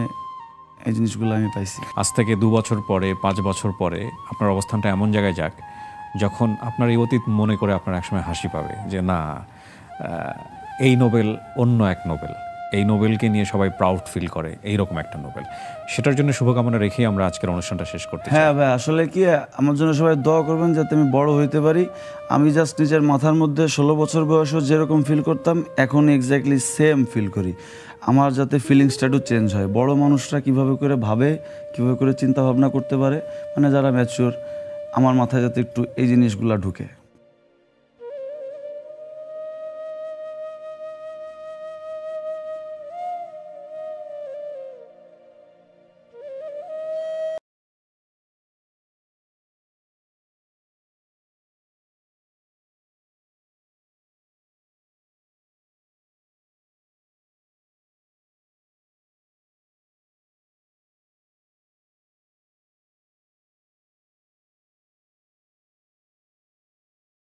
এই জিনিসগুলো আমি পাইছি। আজ থেকে 2 বছর পরে 5 বছর পরে আপনার অবস্থানটা এমন জায়গায় যাক যখন আপনার এই অতীত মনে করে আপনার একসময় হাসি পাবে যে না, এই নোবেল অন্য এক নোবেল, এই নোবেলকে নিয়ে সবাই প্রাউড ফিল করে, এইরকম একটা নোবেল। সেটার জন্য শুভকামনা রেখেই আমরা আজকের অনুষ্ঠানটা শেষ করতে চাই। হ্যাঁ ভাই, আসলে কি আমার জন্য সবাই দোয়া করবেন যাতে আমি বড় হইতে পারি। আমি জাস্ট নিজের মাথার মধ্যে 16 বছর বয়সেও যেরকম ফিল করতাম এখন এক্স্যাক্টলি সেম ফিল করি। আমার যাতে ফিলিংসটা একটু চেঞ্জ হয়, বড় মানুষরা কিভাবে করে ভাবে, কিভাবে করে চিন্তা ভাবনা করতে পারে, মানে যারা ম্যাচিওর, আমার মাথায় যাতে একটু এই জিনিসগুলো ঢুকে।